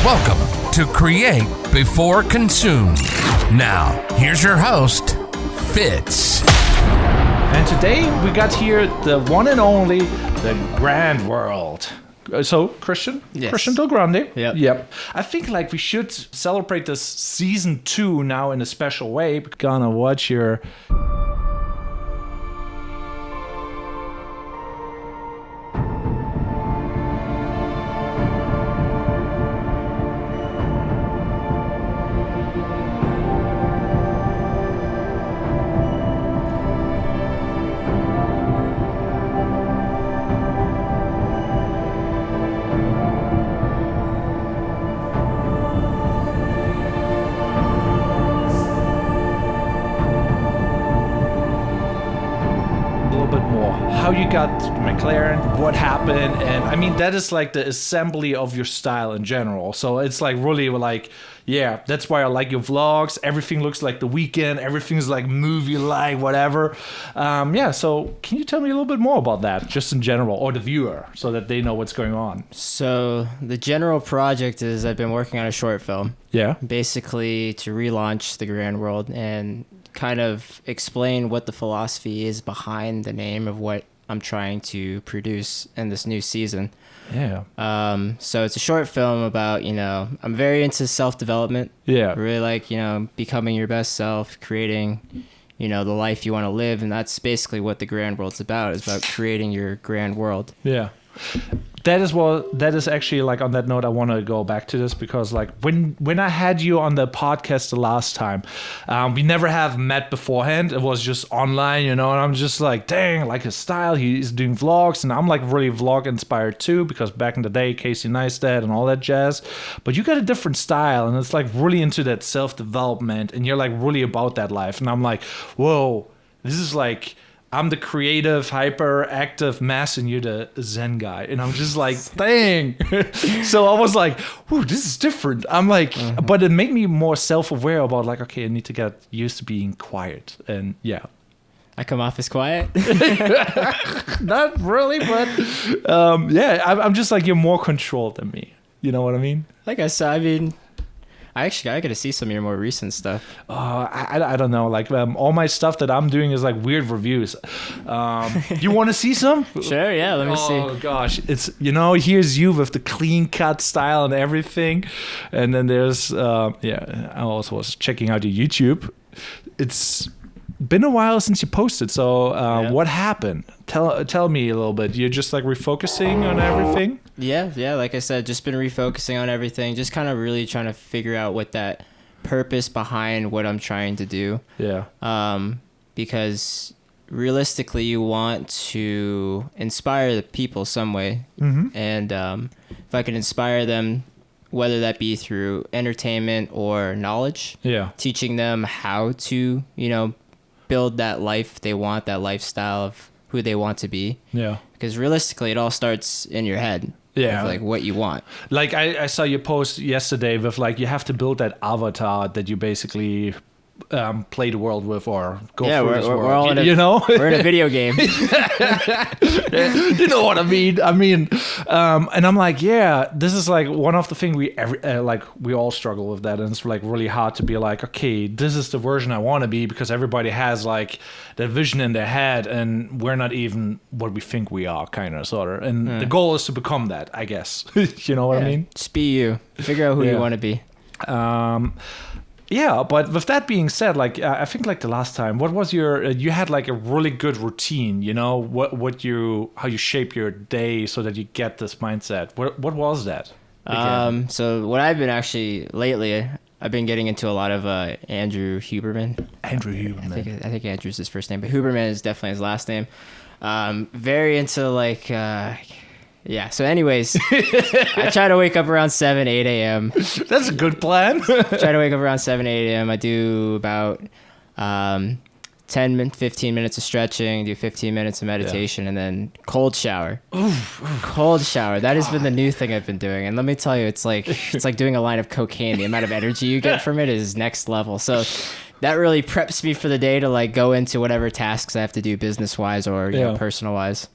Welcome to Create Before Consume. Now, here's your host, Fitz. And today we got here the one and only, the Grand World. So, Christian? Yes. Christian Del Grande? Yep. I think we should celebrate this season 2 now in a special way. Gonna watch your... how you got McLaren, what happened, and I mean that is the assembly of your style in general. So it's really that's why I like your vlogs. Everything looks like The Weeknd, everything's movie-like, whatever. So can you tell me a little bit more about that, just in general, or the viewer, so that they know what's going on? So the general project is I've been working on a short film. Yeah. Basically to relaunch the Grand World and kind of explain what the philosophy is behind the name of what I'm trying to produce in this new season. Yeah. So it's a short film about, I'm very into self-development. Yeah. I really like, becoming your best self, creating, the life you want to live. And that's basically what the Grand World's about. It's about creating your grand world. Yeah. That is actually on that note, I want to go back to this because when I had you on the podcast the last time, we never have met beforehand. It was just online, and I'm just dang, his style. He's doing vlogs, and I'm really vlog inspired too because back in the day, Casey Neistat and all that jazz. But you got a different style, and it's really into that self-development, and you're really about that life. And I'm whoa, this is I'm the creative, hyperactive mess, and you're the Zen guy. And I'm just dang. So I was whoa, this is different. I'm but it made me more self-aware about okay, I need to get used to being quiet. And yeah. I come off as quiet? Not really, but I'm just you're more controlled than me. You know what I mean? Like I said, I got to see some of your more recent stuff. I don't know. All my stuff that I'm doing is weird reviews. You want to see some? Sure, yeah. Let me see. Oh gosh, it's here's you with the clean cut style and everything, and then there's I also was checking out your YouTube. It's been a while since you posted, so what happened? Tell me a little bit. You're just refocusing on everything? Yeah, like I said, just been refocusing on everything, just kind of really trying to figure out what that purpose behind what I'm trying to do. Yeah. Because realistically, you want to inspire the people some way. Mm-hmm. And if I can inspire them, whether that be through entertainment or knowledge, teaching them how to, build that life they want, that lifestyle of who they want to be. Yeah. Because realistically, it all starts in your head. Yeah. Of, what you want. I saw your post yesterday with you have to build that avatar that you basically play the world with or go through this world. We're all in we're in a video game. You know what I mean? And I'm this is one of the things we all struggle with that, and it's really hard to be okay, this is the version I want to be, because everybody has that vision in their head, and we're not even what we think we are, kind of, sort of. And the goal is to become that, I guess. You know what I mean? Just be you. Figure out who you want to be. Yeah, but with that being said, I think the last time, what was your? You had a really good routine, how you shape your day so that you get this mindset. What was that? So what I've been actually lately, I've been getting into a lot of Andrew Huberman. Andrew Huberman. I think Andrew's his first name, but Huberman is definitely his last name. Very into yeah. So anyways, I try to wake up around 7, 8 a.m. That's a good plan. Try to wake up around 7, 8 a.m. I do about 15 minutes of stretching, do 15 minutes of meditation, and then cold shower. Cold shower. That has been the new thing I've been doing. And let me tell you, it's like doing a line of cocaine. The amount of energy you get from it is next level. So that really preps me for the day to go into whatever tasks I have to do business-wise or personal-wise.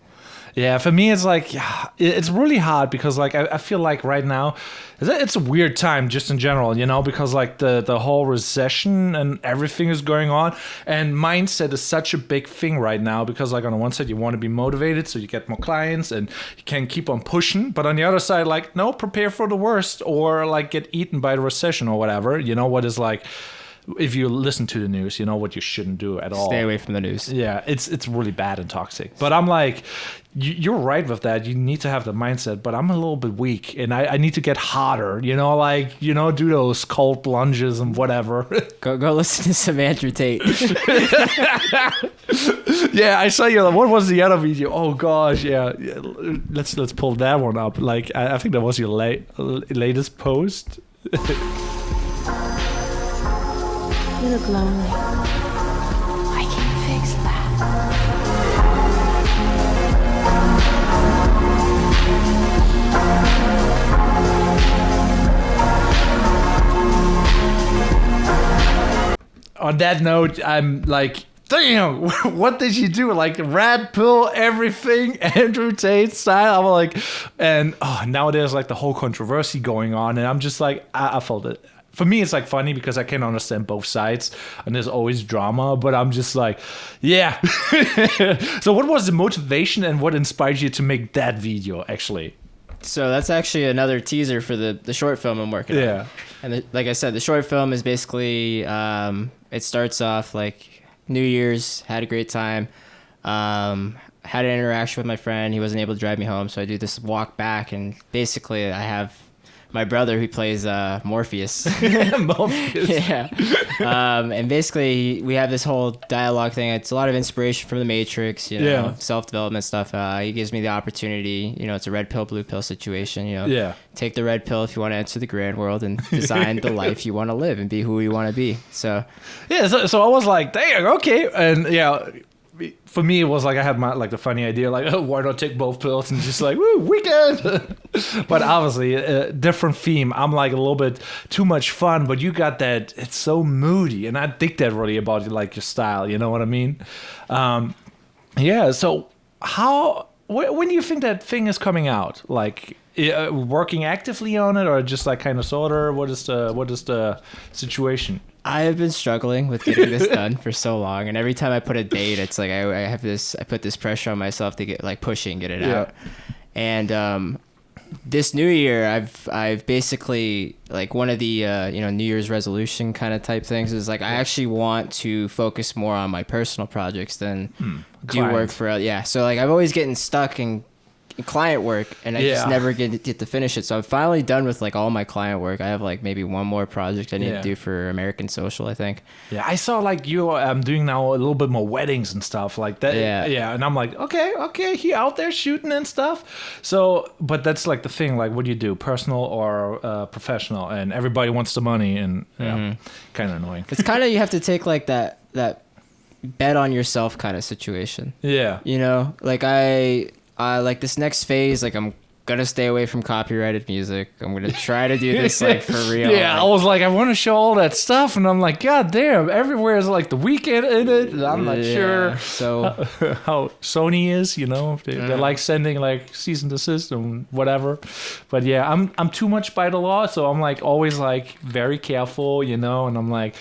Yeah, for me, it's like, it's really hard because like I feel like right now, it's a weird time just in general, you know, because like the whole recession and everything is going on, and mindset is such a big thing right now because like on the one side you want to be motivated so you get more clients and you can keep on pushing, but on the other side, like, no, prepare for the worst or like get eaten by the recession or whatever, you know, what is like, if you listen to the news, you know what you shouldn't do at all. Stay away from the news. Yeah, it's really bad and toxic. But I'm like, you're right with that. You need to have the mindset, but I'm a little bit weak and I need to get harder, you know, like, you know, do those cold plunges and whatever. Go listen to some Andrew Tate. Yeah, I saw you. What was the other video? Oh gosh, yeah. Let's pull that one up. Like, I think that was your latest post. You look lonely. I can fix that. On that note, I'm like, damn, what did you do? Like red pill, everything, Andrew Tate style. I'm like, and now there's like the whole controversy going on, and I'm just like, I felt it. For me, it's like funny because I can understand both sides and there's always drama, but I'm just like, yeah. So what was the motivation and what inspired you to make that video actually? So that's actually another teaser for the short film I'm working on. And like I said, the short film is basically, it starts off like New Year's, had a great time. Had an interaction with my friend. He wasn't able to drive me home, so I do this walk back, and basically I have my brother who plays Morpheus. Morpheus. Yeah. And basically we have this whole dialogue thing. It's a lot of inspiration from The Matrix, you know, self-development stuff. He gives me the opportunity, you know, it's a red pill, blue pill situation, you know. Take the red pill if you want to enter the grand world and design the life you want to live and be who you want to be. So so I was like, dang, okay. And yeah, for me, it was like I had my like the funny idea, like, oh, why not take both pills and just like, woo, weekend. But obviously, a different theme. I'm like a little bit too much fun, but you got that. It's so moody, and I dig that really about like your style. You know what I mean? Yeah. So when do you think that thing is coming out? Like working actively on it, or just like kind of sorta? What is the situation? I have been struggling with getting this done for so long, and every time I put a date, it's like I put this pressure on myself to get like pushing, get it out. And this new year, I've basically like one of the you know, New Year's resolution kind of type things is like I actually want to focus more on my personal projects than do work for So like I've always getting stuck in client work, and I just never get to finish it. So I'm finally done with like all my client work. I have like maybe one more project I need to do for American Social, I think. Yeah, I saw like you doing now a little bit more weddings and stuff like that. Yeah, and I'm like, okay, he out there shooting and stuff. So, but that's like the thing. Like, what do you do, personal or professional? And everybody wants the money, and kind of annoying. It's kind of, you have to take like that bet on yourself kind of situation. Yeah, you know, like I like this next phase, like I'm gonna stay away from copyrighted music. I'm gonna try to do this like for real. Yeah, I was like, I want to show all that stuff, and I'm like, God damn, everywhere is like The Weeknd in it. And I'm not sure how Sony is, you know, they're like sending like cease and desist and whatever. But yeah, I'm too much by the law, so I'm like always like very careful, you know, and I'm like,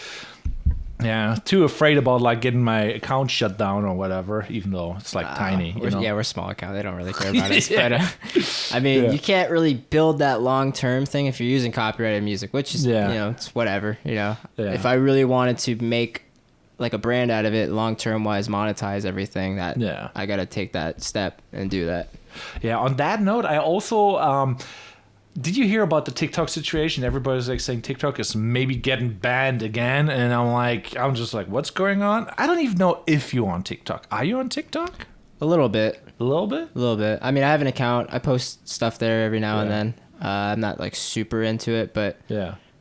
yeah, too afraid about like getting my account shut down or whatever, even though it's like tiny. You know? Yeah, we're a small account. They don't really care about us. But I mean, you can't really build that long-term thing if you're using copyrighted music, which is, you know, it's whatever, you know. If I really wanted to make like a brand out of it, long-term wise, monetize everything, that I got to take that step and do that. Yeah, on that note, I also... did you hear about the TikTok situation? Everybody's like saying TikTok is maybe getting banned again, and I'm just like, what's going on? I don't even know if you're on TikTok. Are you on TikTok? A little bit. A little bit? A little bit. I mean, I have an account. I post stuff there every now and then. I'm not like super into it, but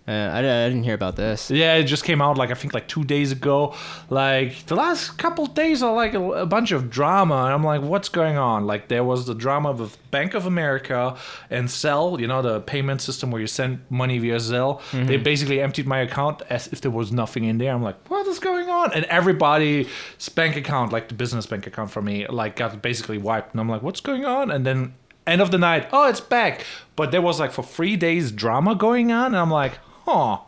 I didn't hear about this. Yeah, it just came out like I think like 2 days ago. Like the last couple days are like a bunch of drama, and I'm like, what's going on? Like there was the drama with Bank of America and Zelle, you know, the payment system where you send money via Zelle. Mm-hmm. They basically emptied my account as if there was nothing in there. I'm like, what is going on? And everybody's bank account, like the business bank account for me, like got basically wiped. And I'm like, what's going on? And then end of the night, oh, it's back. But there was like for 3 days drama going on, and I'm like, huh,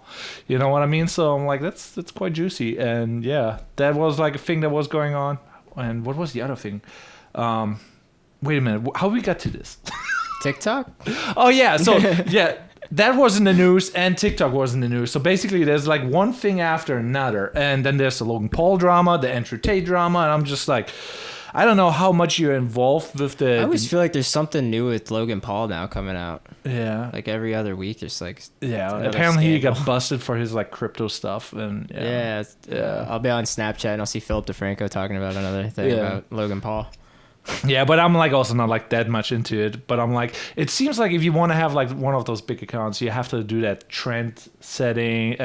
you know what I mean? So I'm like, that's quite juicy. And yeah, that was like a thing that was going on. And what was the other thing? Wait a minute, how we got to this? TikTok? Oh yeah, so yeah, that was in the news, and TikTok was in the news. So basically, there's like one thing after another, and then there's the Logan Paul drama, the Andrew Tate drama, and I'm just like, I don't know how much you're involved with the. I always feel like there's something new with Logan Paul now coming out. Yeah. Like every other week, there's like. Yeah. Apparently, he got busted for his like crypto stuff, and yeah. I'll be on Snapchat and I'll see Philip DeFranco talking about another thing about Logan Paul. Yeah, but I'm like also not like that much into it. But I'm like, it seems like if you want to have like one of those big accounts, you have to do that trend setting.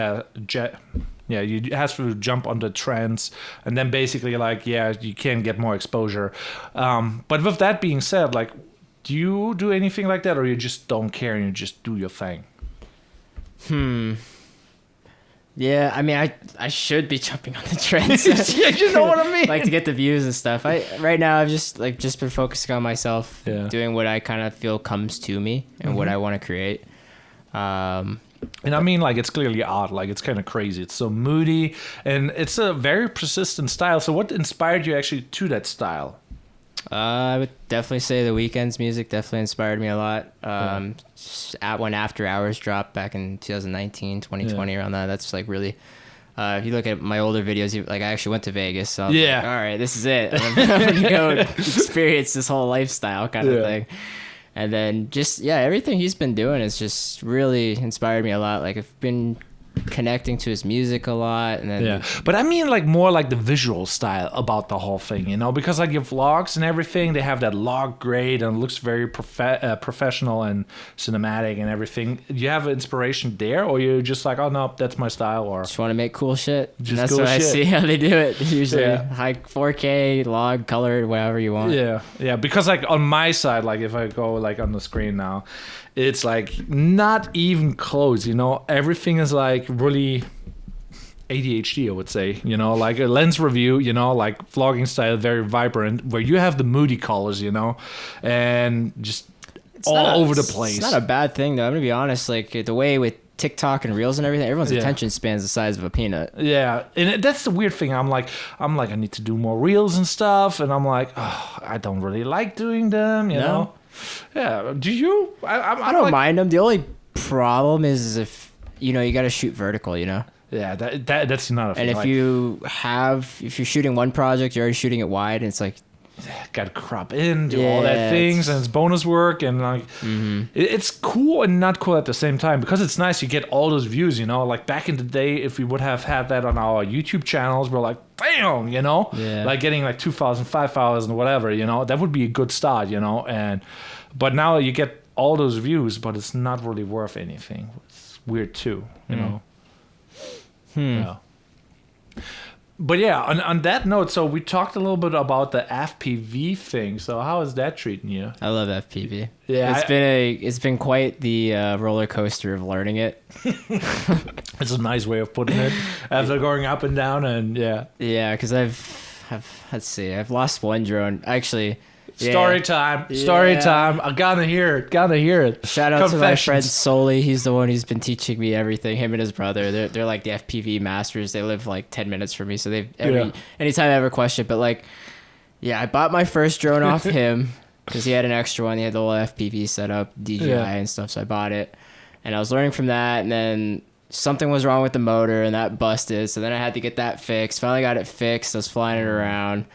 Yeah, you have to jump on the trends, and then basically like, yeah, you can get more exposure. But with that being said, like, do you do anything like that, or you just don't care and you just do your thing? Yeah, I mean, I should be jumping on the trends. Yeah, you know what I mean. Like to get the views and stuff. Right now I've just been focusing on myself, doing what I kind of feel comes to me and what I want to create. And I mean, like, it's clearly art. Like, it's kind of crazy. It's so moody, and it's a very persistent style. So what inspired you actually to that style? I would definitely say The Weeknd's music definitely inspired me a lot. When After Hours dropped back in 2019, 2020, around that, that's like really... if you look at my older videos, like I actually went to Vegas. So I was like, all right, this is it. I'm going to go experience this whole lifestyle kind of thing. And then just, everything he's been doing has just really inspired me a lot. Like I've been connecting to his music a lot, and then but I mean like more like the visual style about the whole thing, you know, because like your vlogs and everything, they have that log grade and it looks very professional and cinematic and everything. Do you have inspiration there, or you're just like, oh no, that's my style, or just want to make cool shit? Just that's cool what shit. I see how they do it usually. High 4K log colored, whatever you want. Yeah, because like on my side, like if I go like on the screen now, it's like not even close, you know. Everything is like really ADHD, I would say, you know, like a lens review, you know, like vlogging style, very vibrant, where you have the moody colors, you know, and just all over the place. It's not a bad thing though. I'm gonna be honest, like the way with TikTok and Reels and everything, everyone's attention span's the size of a peanut. Yeah, and that's the weird thing. I'm like, I need to do more Reels and stuff, and I'm like, oh, I don't really like doing them, you know. Yeah, do you? I don't mind them. The only problem is if you got to shoot vertical, you know. Yeah, that's not a thing. And if you're shooting one project, you're already shooting it wide, and it's like, got to crop in, do all that things, and it's bonus work, and like it's cool and not cool at the same time, because it's nice you get all those views, you know. Like back in the day, if we would have had that on our YouTube channels, we're like, bam, you know, like getting like 2,000, 5,000, whatever, you know, that would be a good start, you know. But now you get all those views, but it's not really worth anything. It's weird too, you know. Yeah. But yeah, on that note, so we talked a little bit about the FPV thing. So how is that treating you? I love FPV. Yeah, it's been quite the roller coaster of learning it. It's a nice way of putting it. After going up and down, and because I've lost one drone actually. Story time. I gotta hear it. Shout out to my friend Soli. He's the one who's been teaching me everything. Him and his brother. They're like the FPV masters. They live like 10 minutes from me. So anytime I ever question, but like, I bought my first drone off him because he had an extra one. He had the whole FPV setup, DJI and stuff. So I bought it, and I was learning from that. And then something was wrong with the motor, and that busted. So then I had to get that fixed. Finally got it fixed. I was flying it around.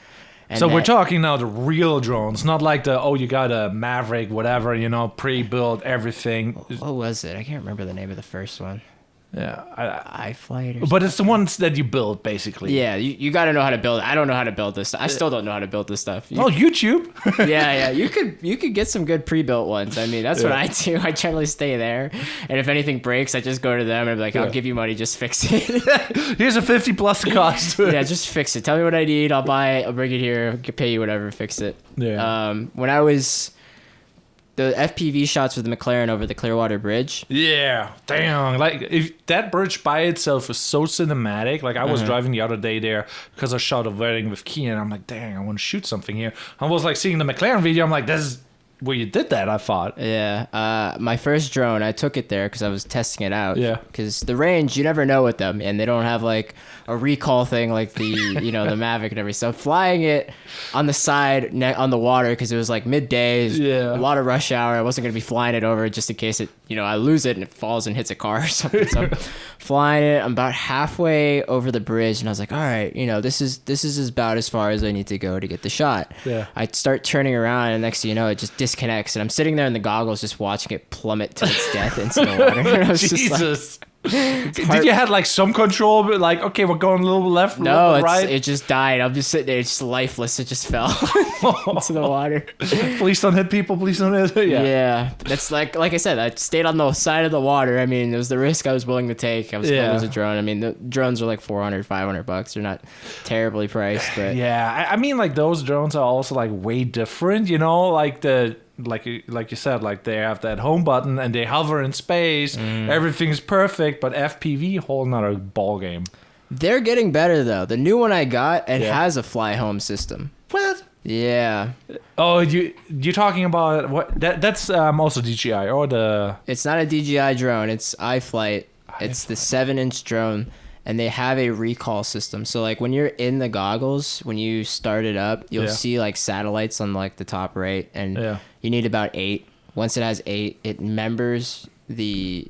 And so we're talking now the real drones, not like you got a Maverick, whatever, you know, pre-built everything. What was it? I can't remember the name of the first one. Yeah, iFlight. But it's the ones that you build, basically. Yeah, you got to know how to build it. I don't know how to build this. I still don't know how to build this stuff. YouTube. Yeah. You could get some good pre-built ones. I mean, that's what I do. I generally stay there, and if anything breaks, I just go to them and be like, I'll give you money, just fix it. Here's a 50 plus cost. Yeah, just fix it. Tell me what I need. I'll bring it here. Pay you whatever. Fix it. Yeah. When I was the FPV shots with the McLaren over the Clearwater Bridge. Yeah, damn. Like, if that bridge by itself is so cinematic. Like, I was driving the other day there because I shot a wedding with Kian. I'm like, dang, I want to shoot something here. I was like seeing the McLaren video. I'm like, this is where you did that, I thought. Yeah. My first drone, I took it there because I was testing it out. Yeah. Because the range, you never know with them, and they don't have like a recall thing like the the Mavic and everything. So flying it on the side on the water because it was like midday, a lot of rush hour. I wasn't gonna be flying it over just in case it I lose it and it falls and hits a car or something. So flying it, I'm about halfway over the bridge, and I was like, all right, this is about as far as I need to go to get the shot. Yeah. I start turning around, and next thing you know, it just disconnects, and I'm sitting there in the goggles just watching it plummet to its death into the water. And I was Jesus. Did you have like some control, but like, okay, we're going a little left, no, right? It just died. I'm just sitting there, it's just lifeless. It just fell into the water. Please don't hit people. Please don't hit. Yeah. That's like I said, I stayed on the side of the water. I mean, it was the risk I was willing to take. I was going to lose a drone. I mean, the drones are like $400, $500. They're not terribly priced, but yeah, I mean, like those drones are also like way different. Like like you said, like they have that home button and they hover in space. Everything's perfect, but FPV, whole nother ball game. They're getting better though. The new one I got, it has a fly home system. What? Yeah. Oh, you're talking about what? That's also DJI or the? It's not a DJI drone. It's iFlight. It's the 7-inch drone. And they have a recall system. So like when you're in the goggles, when you start it up, you'll see like satellites on like the top right, and you need about 8. Once it has 8, it members the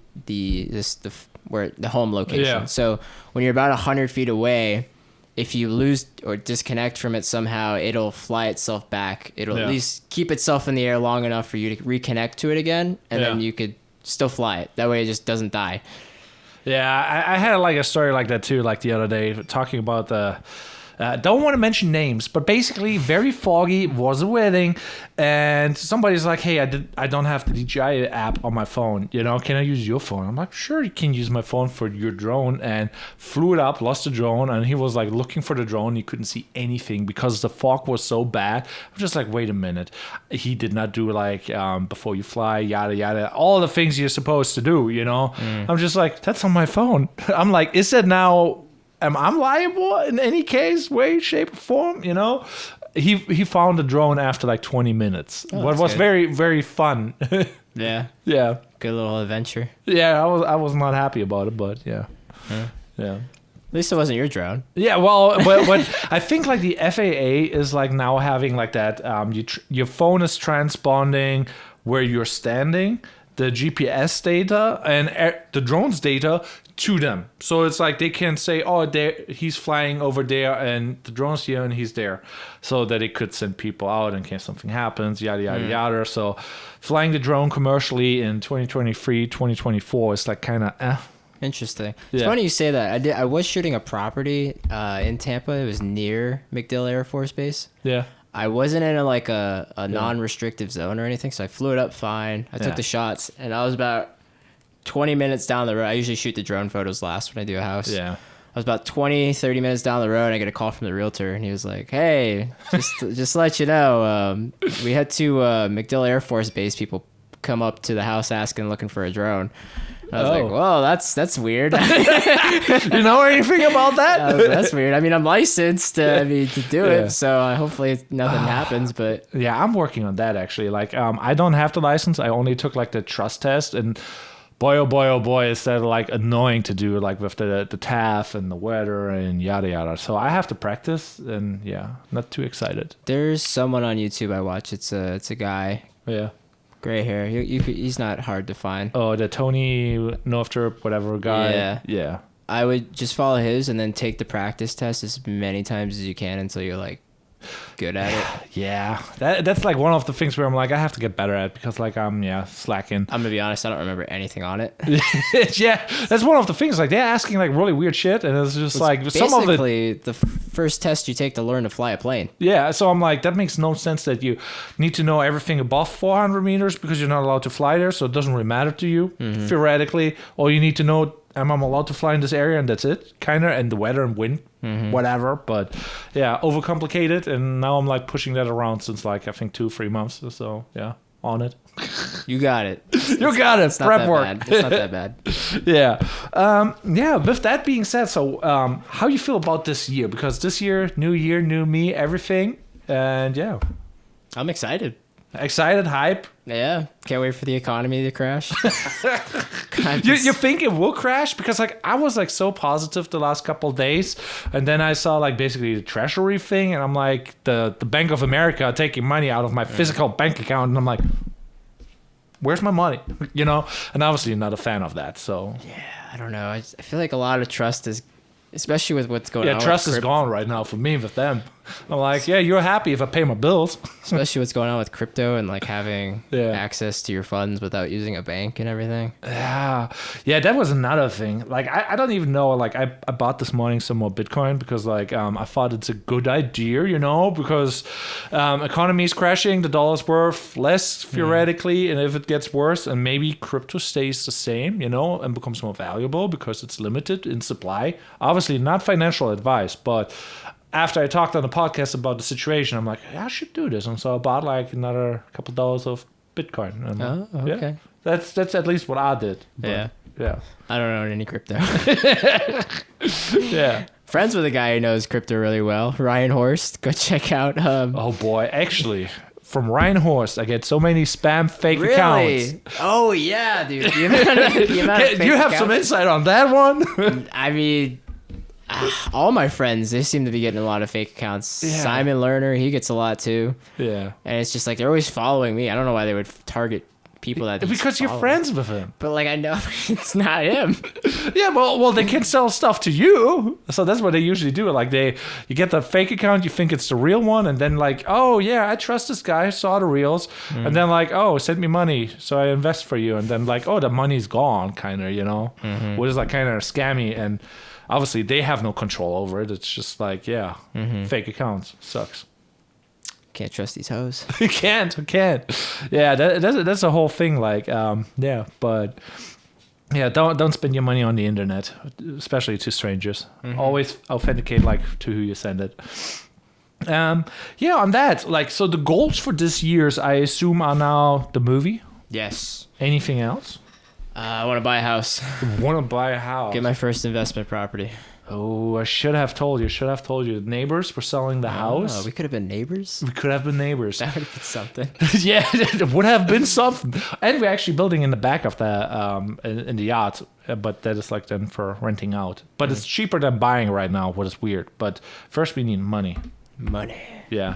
home location. Yeah. So when you're about 100 feet away, if you lose or disconnect from it somehow, it'll fly itself back. It'll at least keep itself in the air long enough for you to reconnect to it again, and then you could still fly it. That way it just doesn't die. Yeah, I had like a story like that too, like the other day, talking about the don't want to mention names, but basically very foggy, was a wedding, and somebody's like, hey, I don't have the DJI app on my phone, can I use your phone? I'm like, sure, you can use my phone for your drone, and flew it up, lost the drone, and he was like looking for the drone, he couldn't see anything because the fog was so bad. I'm just like, wait a minute, he did not do like before you fly, yada yada, all the things you're supposed to do, I'm just like, that's on my phone. I'm like, is that now, am I liable in any case, way, shape, or form? He found the drone after like 20 minutes. What was very, very fun. Yeah. Yeah. Good little adventure. Yeah, I was not happy about it, but yeah. Yeah. At least it wasn't your drone. Yeah, well, but I think like the FAA is like now having like that. Your phone is transponding where you're standing, the GPS data and the drone's data to them. So it's like they can say, oh, he's flying over there and the drone's here and he's there. So that it could send people out in case something happens, yada, yada, yada. So flying the drone commercially in 2023, 2024 is like kind of Interesting. It's funny you say that. I was shooting a property in Tampa. It was near MacDill Air Force Base. Yeah. I wasn't in a non-restrictive zone or anything, so I flew it up fine. I took the shots, and I was about 20 minutes down the road. I usually shoot the drone photos last when I do a house. Yeah. I was about 20, 30 minutes down the road, and I get a call from the realtor, and he was like, hey, just to let you know, we had 2 MacDill Air Force Base people come up to the house looking for a drone. I was like, well, that's weird. You know anything about that? That's weird. I mean, I'm licensed to do it, so hopefully nothing happens. But yeah, I'm working on that actually. Like, I don't have the license. I only took like the trust test, and boy, oh boy, is that like annoying to do, like with the TAF and the weather and yada yada. So I have to practice, and yeah, not too excited. There's someone on YouTube I watch. It's a guy. Yeah. Gray hair. He's not hard to find. Oh, the Tony Northrup, whatever guy. Yeah. Yeah. I would just follow his and then take the practice test as many times as you can until you're like good at it. Yeah, that's like one of the things where I'm like, I have to get better at, because like I'm slacking. I'm gonna be honest, I don't remember anything on it. Yeah, that's one of the things. Like they're asking like really weird shit, and it's just like some of it. Basically, the first test you take to learn to fly a plane. Yeah, so I'm like, that makes no sense that you need to know everything above 400 meters because you're not allowed to fly there, so it doesn't really matter to you theoretically. All you need to know, I'm allowed to fly in this area, and that's it, kind of, and the weather and wind, whatever. But yeah, overcomplicated, and now I'm like pushing that around since like I think 2-3 months. So yeah, on it. You got it. You got it. It's not Prep that work. bad. It's not that bad. Yeah. With that being said, so how you feel about this year? Because this year, new me, everything, and yeah, I'm excited. Excited, hype. Yeah, can't wait for the economy to crash. You think it will crash? Because like I was like so positive the last couple of days, and then I saw like basically the treasury thing, and I'm like the Bank of America taking money out of my physical bank account, and I'm like, where's my money? You know, and obviously not a fan of that. So Yeah, I don't know. I feel like a lot of trust is, especially with what's going on. yeah, trust with is gone right now for me with them. I'm like, yeah, you're happy if I pay my bills. Especially what's going on with crypto and like having Yeah. access to your funds without using a bank and everything. Yeah, that was another thing. Like I don't even know. Like I bought this morning some more Bitcoin because like I thought it's a good idea, you know, because economy is crashing, the dollar's worth less theoretically, and if it gets worse, and maybe crypto stays the same, you know, and becomes more valuable because it's limited in supply. Obviously, not financial advice, but after I talked on the podcast about the situation, I'm like, yeah, I should do this, and so I bought like another couple dollars of Bitcoin. And, Oh, okay. yeah, that's at least what I did. But, yeah. I don't own any crypto. Yeah. Friends with a guy who knows crypto really well, Ryan Horst. Go check out. Oh boy, actually, from Ryan Horst, I get so many spam fake accounts. Oh yeah, dude. The amount of Do fake you have some accounts- insight on that one? I mean, all my friends, they seem to be getting a lot of fake accounts. Yeah. Simon Lerner, he gets a lot too. Yeah. And it's just like they're always following me. I don't know why they would target people that Because you're follow. friends with him. But like I know it's not him. Yeah, well, they can sell stuff to you. So that's what they usually do. Like you get the fake account, you think it's the real one, and then like, oh yeah, I trust this guy, saw the reels, and then like, oh, send me money, so I invest for you, and then like, oh, the money's gone, kind of, you know, which is like kind of scammy, and obviously they have no control over it. It's just like, yeah, fake accounts sucks. Can't trust these hoes. You can't. Yeah, that's a whole thing. Like, yeah, but yeah, don't spend your money on the internet, especially to strangers. Always authenticate like to who you send it. Yeah, on that, like, so the goals for this year's, I assume, are now the movie. Yes. Anything else? I want to buy a house. Want to buy a house? Get my first investment property. Oh, I should have told you. Neighbors were selling the house. Oh, we could have been neighbors. We could have been neighbors. That would have been something. Yeah, it would have been something. And we're actually building in the back of the in the yacht, but that is like then for renting out. But it's cheaper than buying right now, what is weird. But first we need money. Money. Yeah.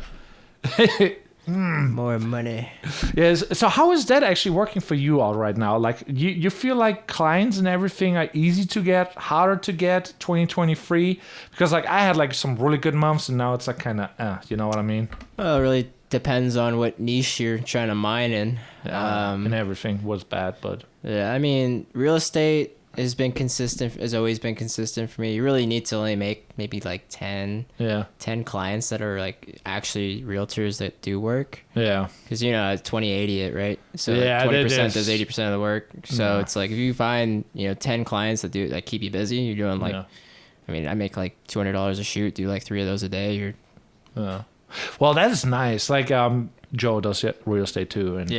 More money. Yes. So how is that actually working for you all right now? Like you feel like clients and everything are easy to get, harder to get 2023? Because like I had like some really good months, and now it's like kind of, you know what I mean? Well, it really depends on what niche you're trying to mine in. And everything was bad, but Yeah, I mean, real estate has always been consistent for me. You really need to only make maybe like 10 clients that are like actually realtors that do work. Yeah. Because, you know, it's 20-80 it, right? So Yeah, like 20% that does 80% of the work. So it's like if you find, 10 clients that keep you busy, you're doing like, I mean, I make like $200 a shoot, do like 3 of those a day. Well, that is nice. Like Joe does real estate too, and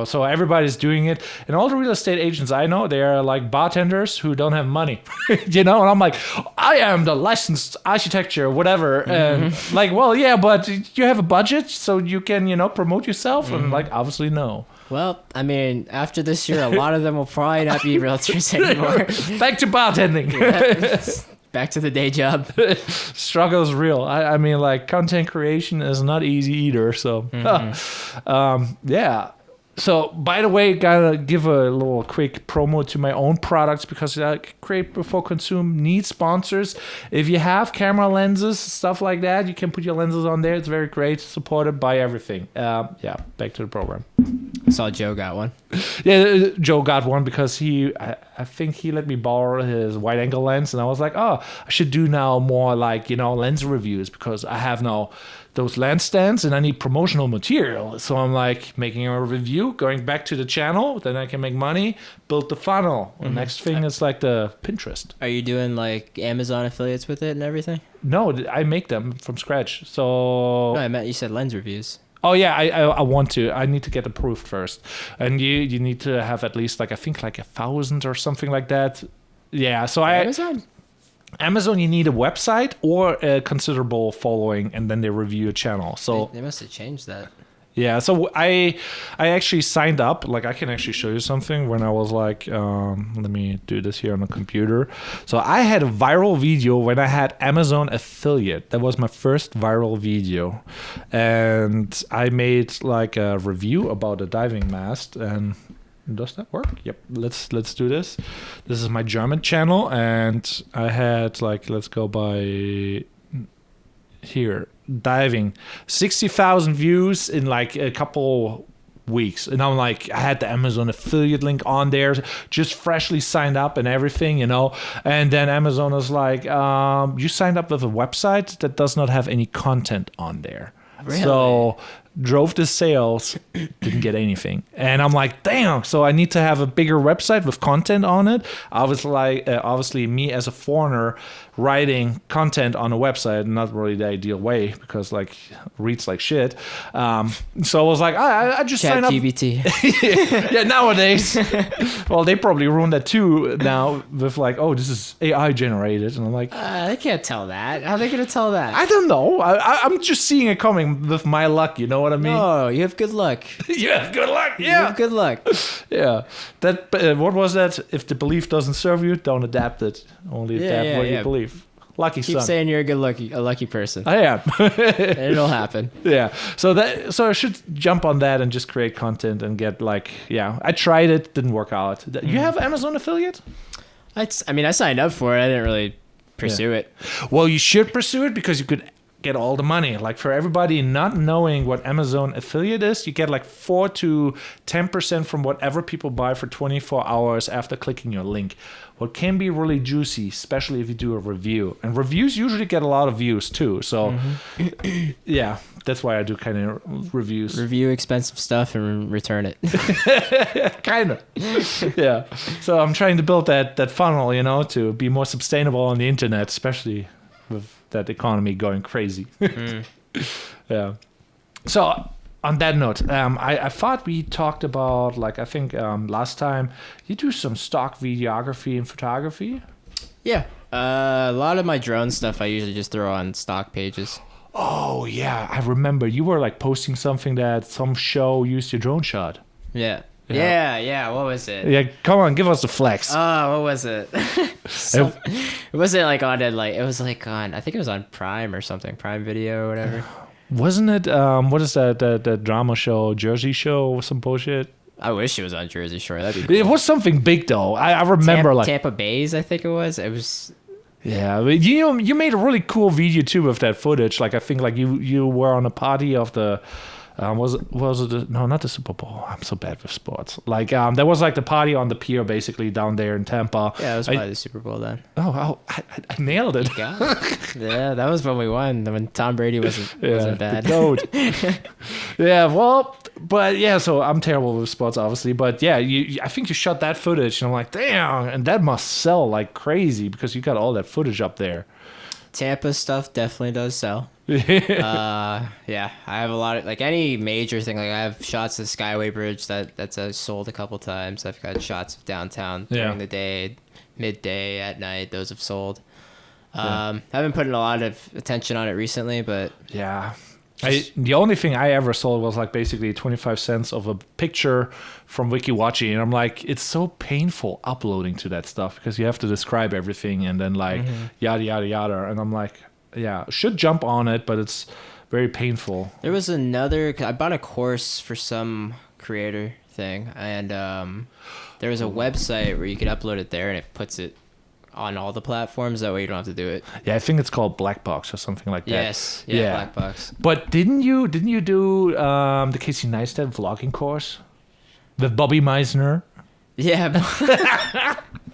so everybody's doing it. And all the real estate agents I know, they are like bartenders who don't have money, And I'm like, I am the licensed architecture, whatever, and like, well, yeah, but you have a budget, so you can promote yourself, and like, obviously no. Well, I mean, after this year, a lot of them will probably not be realtors anymore. Back to bartending. Back to the day job. Struggle is real. I mean, like, content creation is not easy either. So, yeah. So, by the way, gotta give a little quick promo to my own products because Create Before Consume needs sponsors. If you have camera lenses, stuff like that, you can put your lenses on there. It's very great, supported by everything. Yeah, back to the program. I saw Joe got one. Yeah, Joe got one because I think he let me borrow his wide angle lens, and I was like, oh, I should do now more like, lens reviews because I have now those lens stands and I need promotional material. So I'm like making a review, going back to the channel, then I can make money, build the funnel. The next thing is like the Pinterest. Are you doing like Amazon affiliates with it and everything? No, I make them from scratch. So No, I meant you said lens reviews. Oh yeah, I want to. I need to get approved first, and you need to have at least like I think like 1,000 or something like that. Yeah, so Amazon, you need a website or a considerable following, and then they review your channel. So they must have changed that. Yeah, so I actually signed up. Like I can actually show you something when I was like, let me do this here on the computer. So I had a viral video when I had Amazon affiliate. That was my first viral video, and I made like a review about a diving mask. And does that work? Yep. Let's do this. This is my German channel, and I had like let's go by here. Diving 60,000 views in like a couple weeks, and I'm like, I had the Amazon affiliate link on there, just freshly signed up and everything, and then Amazon was like, you signed up with a website that does not have any content on there. Really? So drove the sales, didn't get anything, and I'm like, damn. So I need to have a bigger website with content on it. Obviously, me as a foreigner writing content on a website, not really the ideal way because like reads like shit. So I was like, I just sign up. ChatGPT. Yeah, nowadays. Well, they probably ruined that too now with like, oh, this is AI generated, and I'm like, they can't tell that. How are they gonna tell that? I don't know. I'm just seeing it coming with my luck. You know what I mean? Oh, you have good luck. You have good luck. You Yeah. have good luck. Yeah. That. What was that? If the belief doesn't serve you, don't adapt it. Only adapt what you believe. Lucky Keep son. saying you're a lucky person. I am. It'll happen. Yeah. So I should jump on that and just create content and get like, yeah. I tried it, didn't work out. You have Amazon affiliate? I signed up for it. I didn't really pursue it. Well, you should pursue it because you could get all the money. Like for everybody not knowing what Amazon affiliate is, you get like 4 to 10% from whatever people buy for 24 hours after clicking your link. What can be really juicy, especially if you do a review. And reviews usually get a lot of views too. So yeah, that's why I do kind of reviews. Review expensive stuff and return it. Kind of. Yeah. So I'm trying to build that funnel, to be more sustainable on the internet, especially with that economy going crazy. Yeah. So on that note, I thought we talked about, like, I think last time you do some stock videography and photography. Yeah. A lot of my drone stuff I usually just throw on stock pages. Oh yeah, I remember you were like posting something that some show used your drone shot. Yeah. Yeah. What was it? Yeah, come on, give us the flex. Oh, what was it? It wasn't like on it. Like it was like on. I think it was on Prime or something. Prime Video or whatever. Wasn't it? What is that? The drama show, Jersey Show, or some bullshit? I wish it was on Jersey Shore. That'd be cool. It was something big though. I remember Tampa Bays. I think it was. It was. Yeah, but you made a really cool video too with that footage. Like I think like you were on a party of the. Was it no, not the Super Bowl. I'm so bad with sports. Like there was like the party on the pier basically down there in Tampa. Yeah, it was probably the Super Bowl then. Oh, I nailed it. Yeah, that was when we won. When Tom Brady wasn't bad. The goat. Yeah, well, but yeah. So I'm terrible with sports, obviously. But yeah, I think you shot that footage, and I'm like, damn, and that must sell like crazy because you got all that footage up there. Tampa stuff definitely does sell. Yeah, I have a lot of like any major thing. Like I have shots of Skyway Bridge that's sold a couple times. I've got shots of downtown during the day, midday, at night. Those have sold. I've been putting a lot of attention on it recently, but yeah. The only thing I ever sold was like basically 25 cents of a picture from WikiWatchy, and I'm like, it's so painful uploading to that stuff because you have to describe everything and then like yada yada yada, and I'm like, yeah, should jump on it, but it's very painful. There was I bought a course for some creator thing, and there was a website where you could upload it there, and it puts it on all the platforms. That way you don't have to do it. Yeah, I think it's called Black Box or something like that. Yes, yeah. Black Box. But didn't you do the Casey Neistat vlogging course with Bobby Meisner? Yeah.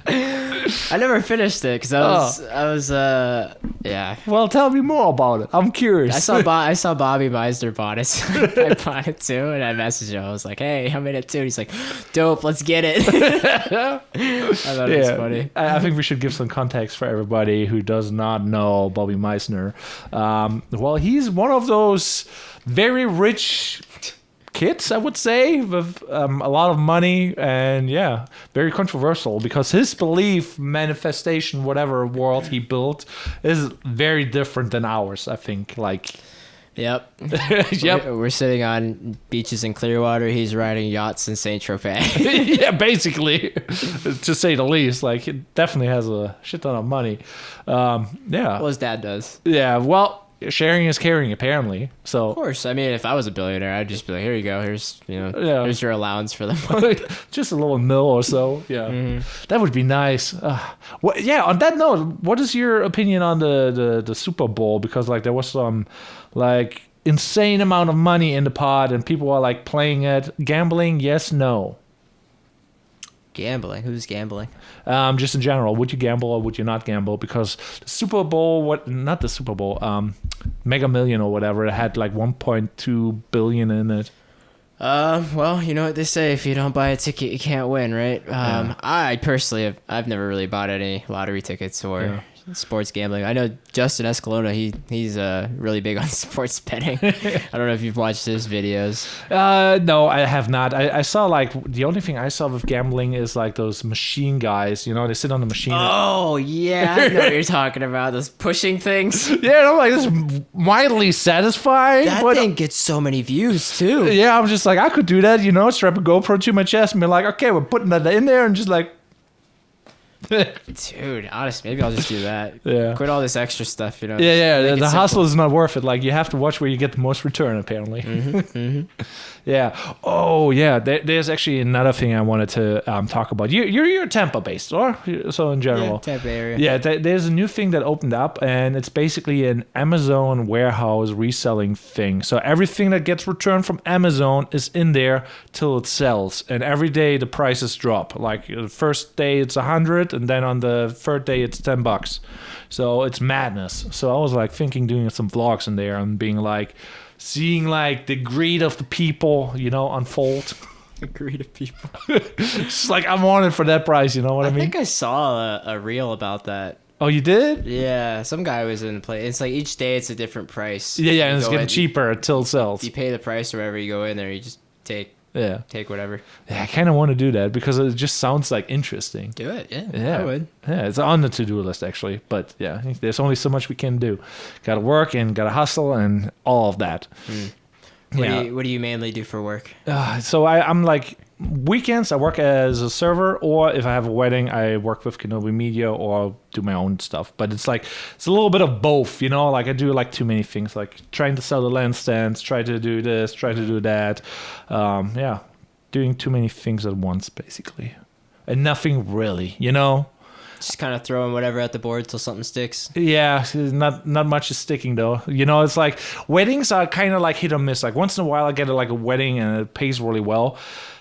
I never finished it because I was yeah. Well, tell me more about it. I'm curious. I saw Bobby Meisner bought it. So I bought it too, and I messaged him. I was like, "Hey, I'm in it too." He's like, "Dope, let's get it." I thought it was funny. I think we should give some context for everybody who does not know Bobby Meisner. Well, he's one of those very rich kids, I would say, with a lot of money, and yeah, very controversial because his belief, manifestation, whatever world he built is very different than ours, I think. Like, yep. Yep. We're sitting on beaches in Clearwater. He's riding yachts in Saint Tropez. Yeah, basically, to say the least. Like, it definitely has a shit ton of money. Yeah. Well, his dad does. Yeah, well, sharing is caring, apparently. So, of course, I mean, if I was a billionaire, I'd just be like, "Here you go. Here's here's your allowance for the month." Just a little mil or so. Yeah, that would be nice. Yeah. On that note, what is your opinion on the Super Bowl? Because like there was some like insane amount of money in the pot, and people are like playing it. Gambling? Yes, no. Gambling? Who's gambling? Just in general, would you gamble or would you not gamble? Because the Super Bowl, not the Super Bowl, Mega Million or whatever, it had like 1.2 billion in it. Well, you know what they say: if you don't buy a ticket, you can't win, right? I personally I've never really bought any lottery tickets or sports gambling. I know Justin Escalona, he's really big on sports betting. I don't know if you've watched his videos. No, I have not. I saw like the only thing I saw with gambling is like those machine guys, they sit on the machine. Oh yeah, I know what you're talking about, those pushing things. Yeah, I'm like, it's mildly satisfying. That thing gets so many views too. Yeah, I'm just like, I could do that, strap a GoPro to my chest and be like, okay, we're putting that in there, and just like, dude, honestly, maybe I'll just do that. Yeah. Quit all this extra stuff, Yeah. The hustle is not worth it. Like, you have to watch where you get the most return, apparently. Yeah. Oh, yeah. There's actually another thing I wanted to talk about. You're Tampa based, or so in general. Yeah, Tampa area. Yeah. There's a new thing that opened up, and it's basically an Amazon warehouse reselling thing. So everything that gets returned from Amazon is in there till it sells, and every day the prices drop. Like the first day it's 100. And then on the third day it's $10. So it's madness. So I was like thinking doing some vlogs in there and being like seeing like the greed of the people, unfold. The greed of people. It's like I'm on it for that price, you know what I mean? I think I saw a reel about that. Oh, you did? Yeah, some guy was in play. It's like each day it's a different price. Yeah, and it's getting cheaper until it sells. You pay the price wherever you go in there. You just take whatever. Yeah, I kind of want to do that because it just sounds like interesting. Do it, yeah. I would. Yeah, it's on the to-do list actually, but yeah, there's only so much we can do. Got to work and got to hustle and all of that. What do you mainly do for work? So I'm like weekends I work as a server, or if I have a wedding I work with Kenobi Media or do my own stuff. But it's like it's a little bit of both, like I do like too many things, like trying to sell the land stands, try to do this, try to do that. Doing too many things at once basically, and nothing really, Just kind of throwing whatever at the board till something sticks. Yeah, not much is sticking though. It's like weddings are kind of like hit or miss. Like once in a while I get like a wedding and it pays really well.